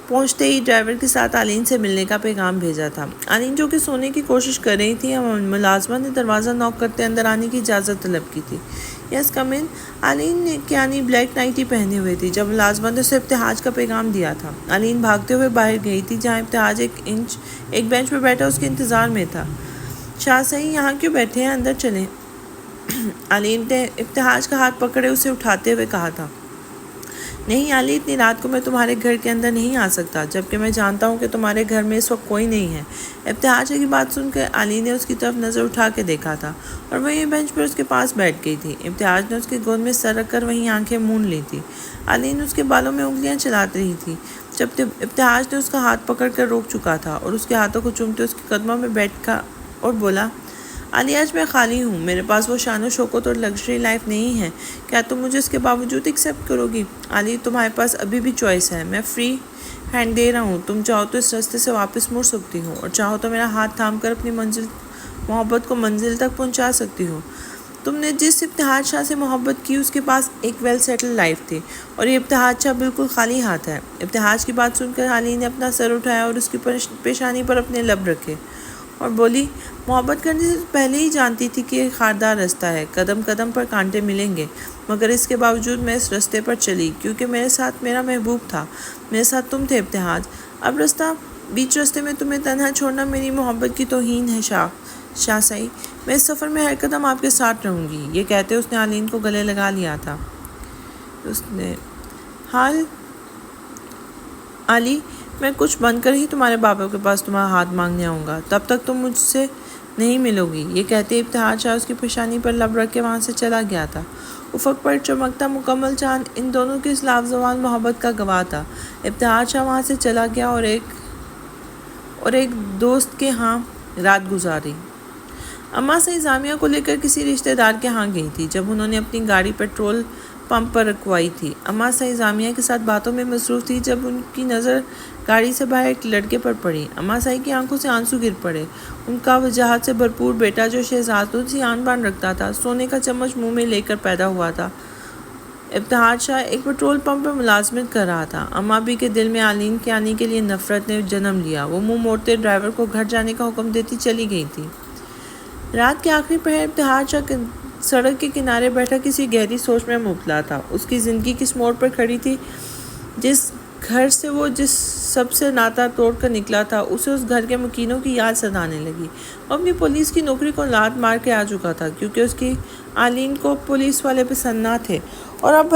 پہنچتے ہی ڈرائیور کے ساتھ آئلین سے ملنے کا پیغام بھیجا تھا۔ آئلین جو کہ سونے کی کوشش کر رہی تھی، ملازمہ نے دروازہ نوک کرتے اندر آنے کی اجازت طلب کی تھی۔ یس کم ان۔ آئلین نے کیانی بلیک نائٹی پہنے ہوئے تھی جب ملازمہ نے اسے ابتہاج کا پیغام دیا تھا۔ آئلین بھاگتے ہوئے باہر گئی تھی جہاں ابتہاج ایک بینچ پر بیٹھا اس کے انتظار میں تھا۔ شاہ صحیح یہاں کیوں بیٹھے ہیں؟ اندر چلیں۔ آئلین نے ابتہاج کا ہاتھ پکڑے اسے اٹھاتے ہوئے کہا تھا۔ نہیں علی، اتنی رات کو میں تمہارے گھر کے اندر نہیں آ سکتا، جبکہ میں جانتا ہوں کہ تمہارے گھر میں اس وقت کوئی نہیں ہے۔ ابتہاج کی بات سن کر علی نے اس کی طرف نظر اٹھا کے دیکھا تھا اور وہیں بینچ پر اس کے پاس بیٹھ گئی تھی۔ ابتہاج نے اس کی گود میں سر رکھ کر وہیں آنکھیں مون لی تھی۔ علی نے اس کے بالوں میں انگلیاں چلاتی رہی تھی جب ابتہاج نے اس کا ہاتھ پکڑ کر روک چکا تھا اور اس کے ہاتھوں کو چومتے اس کے قدموں میں بیٹھا اور بولا، علی آج میں خالی ہوں، میرے پاس وہ شان و شوکت اور لگژری لائف نہیں ہے، کیا تم مجھے اس کے باوجود ایکسیپٹ کرو گی؟ علی، تمہارے پاس ابھی بھی چوائس ہے، میں فری ہینڈ دے رہا ہوں، تم چاہو تو اس راستے سے واپس مڑ سکتی ہو اور چاہو تو میرا ہاتھ تھام کر اپنی محبت کو منزل تک پہنچا سکتی ہو۔ تم نے جس ابتہاج شاہ سے محبت کی اس کے پاس ایک ویل سیٹل لائف تھی اور یہ ابتہاج شاہ بالکل خالی ہاتھ ہے۔ ابتہاج کی بات سن کر علی نے اپنا سر اٹھایا اور اس کی پیشانی پر اپنے لب رکھے اور بولی، محبت کرنے سے پہلے ہی جانتی تھی کہ یہ خاردار رستہ ہے، قدم قدم پر کانٹے ملیں گے، مگر اس کے باوجود میں اس رستے پر چلی کیونکہ میرے ساتھ میرا محبوب تھا، میرے ساتھ تم تھے ابتہاج۔ اب بیچ رستے میں تمہیں تنہا چھوڑنا میری محبت کی توہین ہے شاہ سعید، میں اس سفر میں ہر قدم آپ کے ساتھ رہوں گی۔ یہ کہتے اس نے آئلین کو گلے لگا لیا تھا۔ اس نے علی، میں کچھ بن کر ہی تمہارے بابا کے پاس تمہارا ہاتھ مانگنے آؤں گا، تب تک تم مجھ سے نہیں ملو گی۔ یہ کہتے ابتہاج شاہ اس کی پیشانی پر لب رکھ کے وہاں سے چلا گیا تھا۔ افق پر چمکتا مکمل چاند ان دونوں کی اس لازوال محبت کا گواہ تھا۔ ابتہاج شاہ وہاں سے چلا گیا اور ایک دوست کے ہاں رات گزاری۔ اماں سعید زامیہ کو لے کر کسی رشتہ دار کے ہاں گئی تھی جب انہوں نے اپنی گاڑی پیٹرول پمپ پر رکوائی تھی۔ اماں سعید زامیہ کے ساتھ باتوں میں مصروف تھی جب ان کی نظر گاڑی سے باہر ایک لڑکے پر پڑی۔ اماں سعید کی آنکھوں سے آنسو گر پڑے۔ ان کا وجاہت سے بھرپور بیٹا جو شہزادوں سی آن بان رکھتا تھا، سونے کا چمچ منہ میں لے کر پیدا ہوا تھا۔ ابتہاج شاہ ایک پیٹرول پمپ پر ملازمت کر رہا تھا۔ اماں بھی کے دل میں آئلین کے آنے کے لیے نفرت نے جنم لیا۔ وہ منہ موڑتے ڈرائیور کو گھر جانے کا حکم دیتی چلی گئی تھی۔ رات کے آخری پہر ابتہاج شاہ سڑک کے کنارے بیٹھا کسی گہری سوچ میں مبتلا تھا۔ اس کی زندگی کس موڑ پر کھڑی تھی؟ جس گھر سے وہ سب سے ناتا توڑ کر نکلا تھا، اسے اس گھر کے مکینوں کی یاد ستانے لگی۔ وہ اپنی پولیس کی نوکری کو لات مار کے آ چکا تھا کیونکہ اس کی آئلین کو پولیس والے پسند نہ تھے، اور اب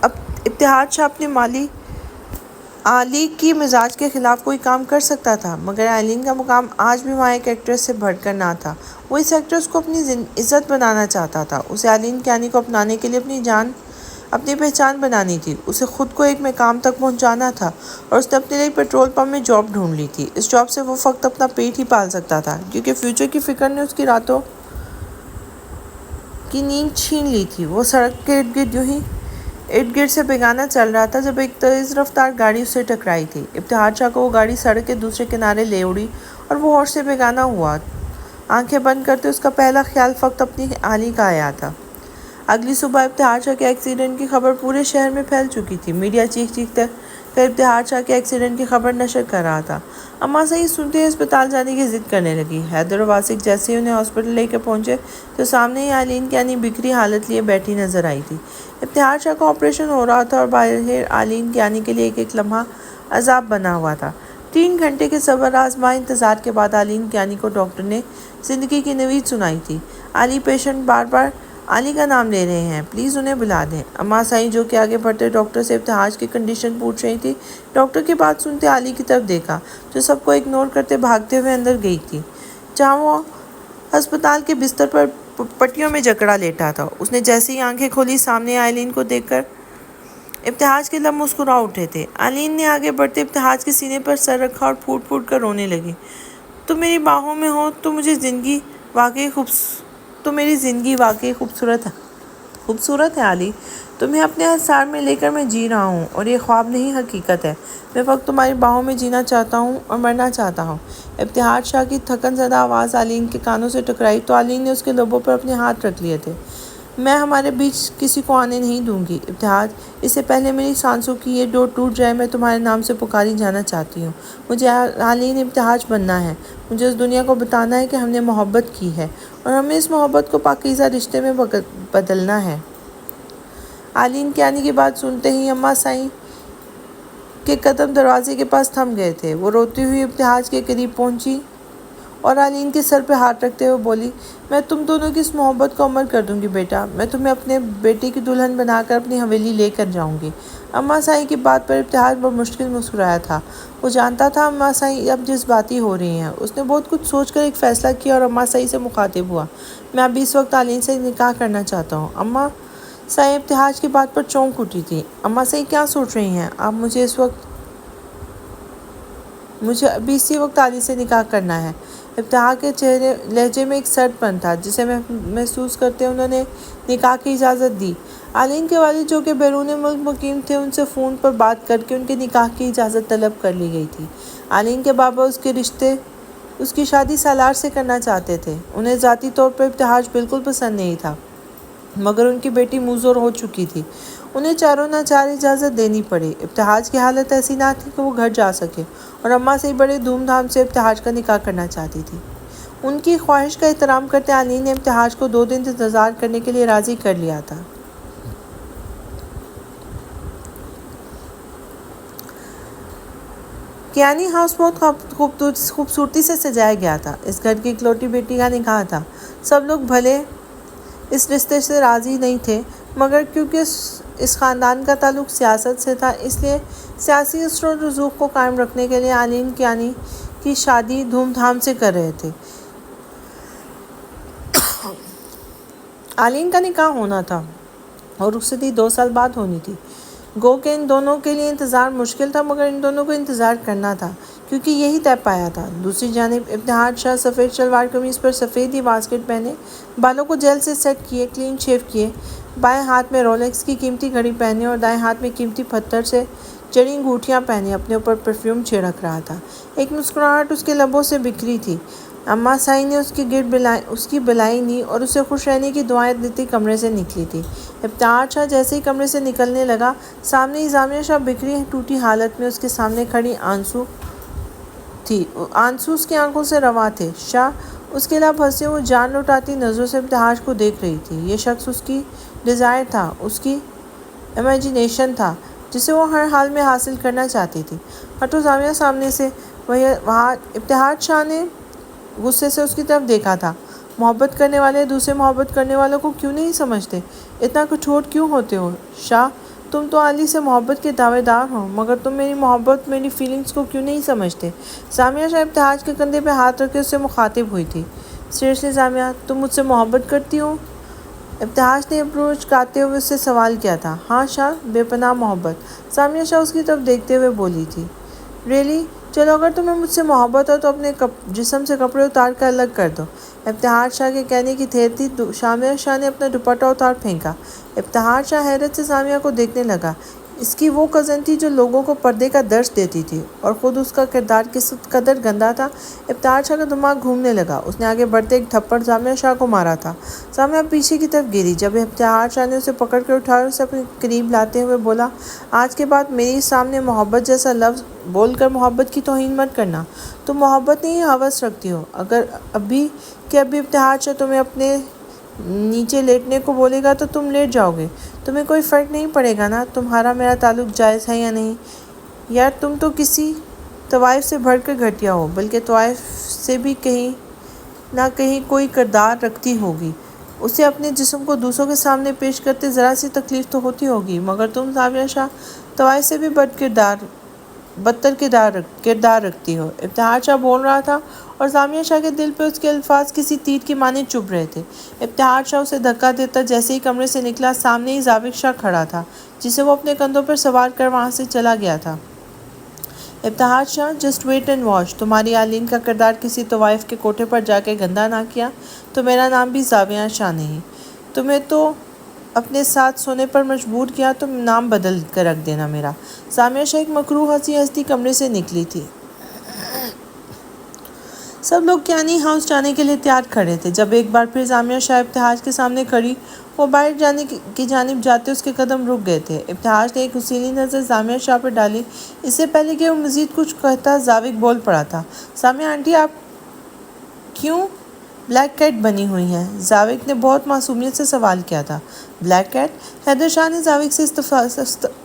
ابتہاج شاہ اپنے علی کی مزاج کے خلاف کوئی کام کر سکتا تھا، مگر آئلین کا مقام آج بھی وہاں ایک ایکٹریس سے بڑھ کر نہ تھا۔ وہ اس ایکٹریس کو اپنی عزت بنانا چاہتا تھا۔ اسے آئلین کیانی کو اپنانے کے لیے اپنی جان اپنی پہچان بنانی تھی، اسے خود کو ایک مقام تک پہنچانا تھا، اور اس نے اپنے لیے پیٹرول پمپ میں جاب ڈھونڈ لی تھی۔ اس جاب سے وہ فقط اپنا پیٹ ہی پال سکتا تھا، کیونکہ فیوچر کی فکر نے اس کی راتوں کی نیند چھین لی تھی۔ وہ سڑک کے ارد گرد سے بیگانہ چل رہا تھا جب ایک تیز رفتار گاڑی اس سے ٹکرائی تھی۔ ابتہار شاہ کو وہ گاڑی سڑک کے دوسرے کنارے لے اڑی اور وہ ہوش سے بیگانہ ہوا۔ آنکھیں بند کرتے اس کا پہلا خیال فقط اپنی اہلیہ کا آیا تھا۔ اگلی صبح ابتہار شاہ کے ایکسیڈنٹ کی خبر پورے شہر میں پھیل چکی تھی۔ میڈیا چیخ کر ابتہار شاہ کے ایکسیڈنٹ کی خبر نشر کر رہا تھا۔ اماں سعید سنتے ہی اسپتال جانے کی ضد کرنے لگی۔ حیدر اور واسق جیسے ہی انہیں ہاسپٹل لے کے پہنچے تو سامنے ہی آلین کیانی بکھری حالت لیے بیٹھی نظر آئی تھی۔ ابتہار شاہ کا آپریشن ہو رہا تھا اور باہر آلین کیانی کے لیے ایک ایک لمحہ عذاب بنا ہوا تھا۔ 3 گھنٹے کے صبر آزما انتظار کے بعد آلین کیانی کو ڈاکٹر نے زندگی کی نوید سنائی تھی۔ علی پیشنٹ بار بار علی کا نام لے رہے ہیں، پلیز انہیں بلا دیں۔ اماں سعید جو کہ آگے بڑھتے ڈاکٹر سے ابتہار کی کنڈیشن پوچھ رہی تھی، ڈاکٹر کی بات سنتے علی کی طرف دیکھا جو سب کو اگنور کرتے بھاگتے ہوئے اندر گئی تھی، جہاں وہ ہسپتال کے بستر پر پٹیوں میں جکڑا لیٹا تھا۔ اس نے جیسے ہی آنکھیں کھولی، سامنے آئلین کو دیکھ کر ابتہاج کے لب مسکرا اٹھے تھے۔ آلین نے آگے بڑھتے ابتہاج کے سینے پر سر رکھا اور پھوٹ پھوٹ کر رونے لگی۔ تم میری باہوں میں ہو تو میری زندگی واقعی خوبصورت ہے علی۔ تمہیں اپنے اسرار میں لے کر میں جی رہا ہوں اور یہ خواب نہیں حقیقت ہے۔ میں وقت تمہاری باہوں میں جینا چاہتا ہوں اور مرنا چاہتا ہوں۔ ابتہار شاہ کی تھکن زدہ آواز آلین کے کانوں سے ٹکرائی تو آلین نے اس کے لبوں پر اپنے ہاتھ رکھ لیے تھے۔ میں ہمارے بیچ کسی کو آنے نہیں دوں گی ابتہاج، اس سے پہلے میری سانسوں کی یہ ڈور ٹوٹ جائے میں تمہارے نام سے پکاری جانا چاہتی ہوں۔ مجھے آلین ابتہاج بننا ہے۔ مجھے اس دنیا کو بتانا ہے کہ ہم نے محبت کی ہے اور ہمیں اس محبت کو پاکیزہ رشتے میں بدلنا ہے۔ آلین کیانی کی بات سنتے ہی اماں سعید کے قدم دروازے کے پاس تھم گئے تھے۔ وہ روتی ہوئی ابتہاج کے قریب پہنچی اور آلین کے سر پہ ہاتھ رکھتے ہوئے بولی، میں تم دونوں کی اس محبت کو عمر کر دوں گی بیٹا۔ میں تمہیں اپنے بیٹے کی دلہن بنا کر اپنی حویلی لے کر جاؤں گی۔ اماں سعید کی بات پر ابتہاج بمشکل مسکرایا تھا۔ وہ جانتا تھا اماں سعید اب جذباتی ہو رہی ہیں۔ اس نے بہت کچھ سوچ کر ایک فیصلہ کیا اور اماں سعید سے مخاطب ہوا، میں ابھی اس وقت آلین سے نکاح کرنا چاہتا ہوں۔ اماں سعید ابتہاج کی بات پر چونک اٹھی تھی۔ اماں سعید کیا سوچ رہی ہیں آپ؟ مجھے ابھی اسی وقت علی سے نکاح کرنا ہے۔ ابتہار کے لہجے میں ایک سرد پن تھا جسے محسوس کرتے انہوں نے نکاح کی اجازت دی۔ آلین کے والد جو کہ بیرون ملک مقیم تھے، ان سے فون پر بات کر کے ان کے نکاح کی اجازت طلب کر لی گئی تھی۔ آلین کے بابا اس کی شادی سالار سے کرنا چاہتے تھے۔ انہیں ذاتی طور پر ابتہار بالکل پسند نہیں تھا، مگر ان کی بیٹی موزور ہو چکی تھی، انہیں چاروں ناچار اجازت دینی پڑی۔ ابتہار کی حالت ایسی نہ تھی کہ وہ گھر جا سکے اور اماں سے بڑے دھوم دھام سے ابتہار کا نکاح کرنا چاہتی تھی۔ ان کی خواہش کا احترام کرتے آلین نے ابتہار کو 2 دن انتظار کرنے کے لیے راضی کر لیا تھا۔ کیانی ہاؤس بہت خوبصورتی سے سجایا گیا تھا۔ اس گھر کی اکلوتی بیٹی کا نکاح تھا۔ سب لوگ بھلے اس رشتے سے راضی نہیں تھے، مگر کیونکہ اس خاندان کا تعلق سیاست سے تھا، اس لیے سیاسی اثر و رسوخ کو قائم رکھنے کے لیے آلین کیانی کی شادی دھوم دھام سے کر رہے تھے۔ آلین کا نکاح ہونا تھا اور رخصتی 2 سال بعد ہونی تھی۔ گو کہ ان دونوں کے لیے انتظار مشکل تھا، مگر ان دونوں کو انتظار کرنا تھا کیونکہ یہی طے پایا تھا۔ دوسری جانب ابتہار شاہ سفید شلوار قمیض پر سفید ہی واسکٹ پہنے، بالوں کو جیل سے سیٹ کیے، کلین شیو کیے، بائیں ہاتھ میں رولیکس کی قیمتی گھڑی پہنے اور دائیں ہاتھ میں قیمتی پتھر سے جڑی انگوٹھیاں پہنے اپنے اوپر پرفیوم چھڑک رہا تھا۔ ایک مسکراہٹ اس کے لبوں سے بکھری تھی۔ اماں سعید نے اس کی بلائی لی اور اسے خوش رہنے کی دعائیں دیتی کمرے سے نکلی تھی۔ ابتہار شاہ جیسے ہی کمرے سے نکلنے لگا، سامنے ہی زامیہ شاہ بکھری ٹوٹی حالت میں اس کے سامنے کھڑی آنسو اس کی آنکھوں سے رواں تھے۔ شاہ اس کے لب ہنسے، وہ جان لٹاتی نظروں سے ابتہار کو دیکھ رہی تھی۔ یہ شخص اس کی ڈیزائر تھا، اس کی امیجینیشن تھا جسے وہ ہر حال میں حاصل کرنا چاہتی تھی۔ ہٹو زامیہ سامنے سے۔ وہاں ابتہار شاہ نے غصے سے اس کی طرف دیکھا تھا۔ محبت کرنے والے دوسرے محبت کرنے والوں کو کیوں نہیں سمجھتے؟ اتنا کٹھور کیوں ہوتے ہو؟ شاہ، تم تو علی سے محبت کے دعوے دار ہو، مگر تم میری محبت، میری فیلنگز کو کیوں نہیں سمجھتے؟ زامیہ شاہ ابتہار کے کندھے پہ ہاتھ رکھ کے اس سے مخاطب ہوئی تھی۔ سیریسلی زامیہ، تم مجھ سے محبت کرتی ہو؟ ابتہاج نے اپروچ کرتے ہوئے اس سے سوال کیا تھا۔ ہاں شاہ، بے پناہ محبت۔ سامیہ شاہ اس کی طرف دیکھتے ہوئے بولی تھی۔ ریلی؟ چلو اگر تمہیں مجھ سے محبت ہو تو اپنے جسم سے کپڑے اتار کر الگ کر دو۔ ابتہاج شاہ کے کہنے کی دیر تھی، سامیہ شاہ نے اپنا دوپٹہ اتار پھینکا۔ ابتہاج شاہ حیرت سے سامیہ کو دیکھنے لگا۔ اس کی وہ کزن تھی جو لوگوں کو پردے کا درس دیتی تھی، اور خود اس کا کردار کس قدر گندا تھا۔ ابتہاج شاہ کا دماغ گھومنے لگا۔ اس نے آگے بڑھتے ایک تھپڑ سامیہ شاہ کو مارا تھا۔ سامیہ پیچھے کی طرف گری۔ جب ابتہاج شاہ نے اسے پکڑ کر اٹھایا اور اسے اپنے قریب لاتے ہوئے بولا، آج کے بعد میری سامنے محبت جیسا لفظ بول کر محبت کی توہین مت کرنا۔ تم محبت نہیں، ہوس رکھتی ہو۔ اگر ابھی ابتہاج شاہ تمہیں اپنے نیچے لیٹنے کو بولے گا تو تم لیٹ جاؤ گے۔ تمہیں کوئی فرق نہیں پڑے گا نا تمہارا میرا تعلق جائز ہے یا نہیں؟ یار تم تو کسی طوائف سے بڑھ کر گھٹیا ہو، بلکہ طوائف سے بھی کہیں نہ کہیں کوئی کردار رکھتی ہوگی۔ اسے اپنے جسم کو دوسروں کے سامنے پیش کرتے ذرا سی تکلیف تو ہوتی ہوگی، مگر تم سامیہ شاہ طوائف سے بھی بدتر کردار رکھتی ہو۔ ابتہاج شاہ بول رہا تھا اور سامیہ شاہ کے دل پہ اس کے الفاظ کسی تیر کی مانند چبھ رہے تھے۔ ابتہاج شاہ اسے دھکا دیتا جیسے ہی کمرے سے نکلا، سامنے ہی زاوق شاہ کھڑا تھا، جسے وہ اپنے کندھوں پر سوار کر وہاں سے چلا گیا تھا۔ ابتہاج شاہ، جسٹ ویٹ اینڈ واچ۔ تمہاری آلین کا کردار کسی طوائف کے کوٹھے پر جا کے گندا نہ کیا تو میرا نام بھی زاویہ شاہ نہیں۔ تمہیں تو اپنے ساتھ سونے پر مجبور کیا تو نام بدل کر رکھ دینا میرا۔ سامیہ شاہ ایک مکروہ ہنسی ہنستی کمرے سے نکلی تھی۔ سب لوگ کیانی ہاؤس جانے کے لیے تیار کھڑے تھے۔ جب ایک بار پھر سامیہ شاہ ابتہاج کے سامنے کھڑی، وہ باہر جانے کی جانب جاتے اس کے قدم رک گئے تھے۔ ابتہاج نے ایک حسیلی نظر سامیہ شاہ پر ڈالی۔ اس سے پہلے کہ وہ مزید کچھ کہتا، زاوق بول پڑا تھا، سامیہ آنٹی آپ کیوں بلیک کیٹ بنی ہوئی ہیں؟ زاوق نے بہت معصومیت سے سوال کیا تھا۔ Black cat? حیدر شاہ نے زاوق سے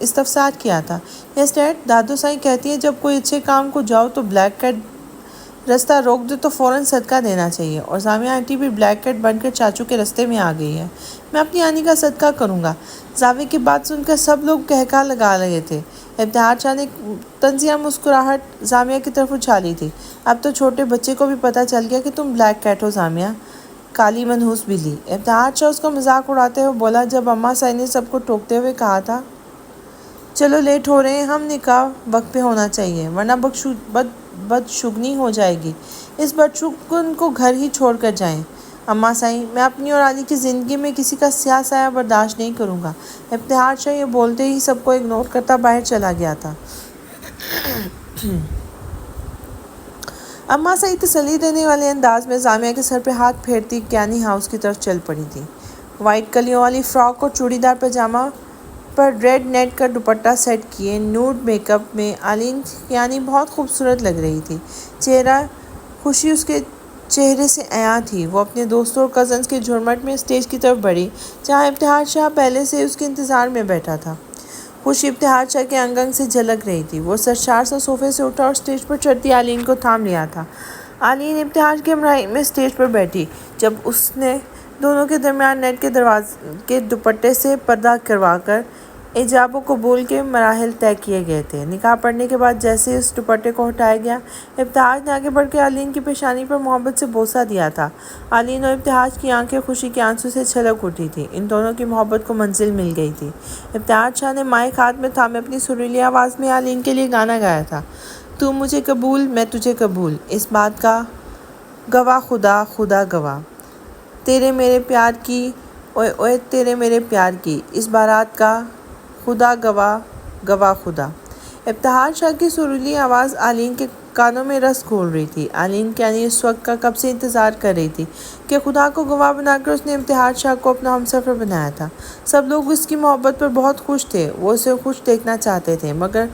استفسار کیا تھا۔ یس ڈیڈ، دادو سائیں کہتی ہیں جب کوئی اچھے کام کو جاؤ تو بلیک کیٹ رستہ روک دے تو فوراً صدقہ دینا چاہیے، اور سامیہ آنٹی بھی بلیک کیٹ بن کر چاچو کے رستے میں آ گئی ہے۔ میں اپنی آنی کا صدقہ کروں گا۔ زاوق کی بات سن کر سب لوگ قہقہہ لگا رہے تھے۔ ابتہاج شاہ نے طنزیہ مسکراہٹ سامیہ کی طرف اچھالی تھی۔ اب تو چھوٹے بچے کو بھی پتہ چل گیا کہ تم بلیک کیٹ ہو سامیہ، کالی منحوس بلی۔ ابتہاج شاہ اس کا مذاق اڑاتے ہوئے بولا، جب اماں سائیں نے سب کو ٹوکتے ہوئے کہا تھا چلو لیٹ ہو رہے ہیں، ہم نکاح وقت پہ ہونا چاہیے ورنہ بدشگنی ہو جائے گی، اس بدشگن کو گھر ہی چھوڑ کر جائیں۔ اماں سائیں، میں اپنی اور علی کی زندگی میں کسی کا سیاہ سایہ برداشت نہیں کروں گا۔ ابتہاج شاہ یہ بولتے ہی سب کو اگنور کرتا باہر چلا گیا تھا۔ اماں سائیں تسلی دینے والے انداز میں سامیہ کے سر پہ ہاتھ پھیرتی کیانی ہاؤس کی طرف چل پڑی تھی۔ وائٹ کلیوں والی فراک اور چوڑی دار پاجامہ پر ریڈ نیٹ کا دوپٹہ سیٹ کیے نوڈ میک اپ میں آلین کیانی بہت خوبصورت لگ رہی تھی۔ خوشی اس کے چہرے سے عیاں تھی۔ وہ اپنے دوستوں اور کزنز کے جھرمٹ میں اسٹیج کی طرف بڑھی، جہاں ابتہاج شاہ پہلے سے اس کے انتظار میں بیٹھا تھا۔ خوشی ابتہاج شاہ کے انگ سے جھلک رہی تھی۔ وہ سرشار سا صوفے سے اٹھا اور اسٹیج پر چڑھتی آلین کو تھام لیا تھا۔ آلین ابتہاج کی ہمراہی میں اسٹیج پر بیٹھی۔ جب اس نے دونوں کے درمیان نیٹ کے دوپٹے سے پردہ کروا کر ایجاب و قبول کے مراحل طے کیے گئے تھے۔ نکاح پڑھنے کے بعد جیسے ہی اس دوپٹے کو ہٹایا گیا، ابتہاج نے آگے بڑھ کے آلین کی پیشانی پر محبت سے بوسہ دیا تھا۔ آلین اور ابتہاج کی آنکھیں خوشی کے آنسو سے چھلک اٹھی تھیں۔ ان دونوں کی محبت کو منزل مل گئی تھی۔ ابتہاج شاہ نے مائک ہاتھ میں تھامے اپنی سریلی آواز میں آلین کے لیے گانا گایا تھا۔ تو مجھے قبول، میں تجھے قبول، اس بات کا گواہ خدا، خدا گواہ، تیرے میرے پیار کی، اوئے اوئے تیرے میرے پیار کی، اس بارات کا خدا گواہ، گواہ خدا۔ ابتہاج شاہ کی سریلی آواز آلین کے کانوں میں رس گھول رہی تھی۔ آلین کیانی اس وقت کا کب سے انتظار کر رہی تھی کہ خدا کو گواہ بنا کر اس نے ابتہاج شاہ کو اپنا ہمسفر بنایا تھا۔ سب لوگ اس کی محبت پر بہت خوش تھے، وہ اسے خوش دیکھنا چاہتے تھے، مگر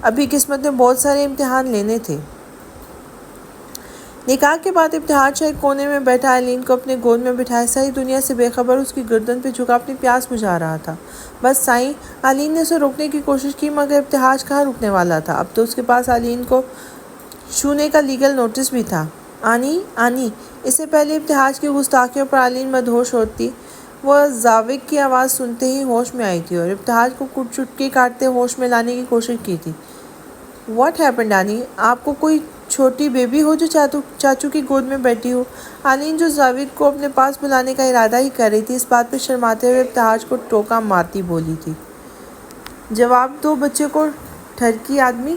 ابھی قسمت میں بہت سارے امتحان لینے تھے۔ نکاح کے بعد ابتہاج شاہ ایک کونے میں بیٹھا آلین کو اپنے گود میں بٹھائے ساری دنیا سے بے خبر اس کی گردن پہ جھکا اپنی پیاس بجھا رہا تھا۔ بس سائیں، آلین نے اسے روکنے کی کوشش کی، مگر ابتہاج کہاں رکنے والا تھا۔ اب تو اس کے پاس آلین کو چھونے کا لیگل نوٹس بھی تھا۔ آنی، آنی۔ اس سے پہلے ابتہاج کی گستاخیوں پر آلین مدہوش ہوتی، وہ زاوق کی آواز سنتے ہی ہوش میں آئی تھی اور ابتہاج کو چٹکی کاٹتے ہوش میں لانے کی کوشش کی تھی۔ واٹ ہیپنڈ آنی؟ آپ کو کوئی چھوٹی بیبی ہو جو چاچو کی گود میں بیٹھی ہو۔ آلین جو جاوید کو اپنے پاس بلانے کا ارادہ ہی کر رہی تھی، اس بات پہ شرماتے ہوئے ابتہاج کو ٹوکا مارتی بولی تھی، جواب دو بچے کو ٹھرکی آدمی۔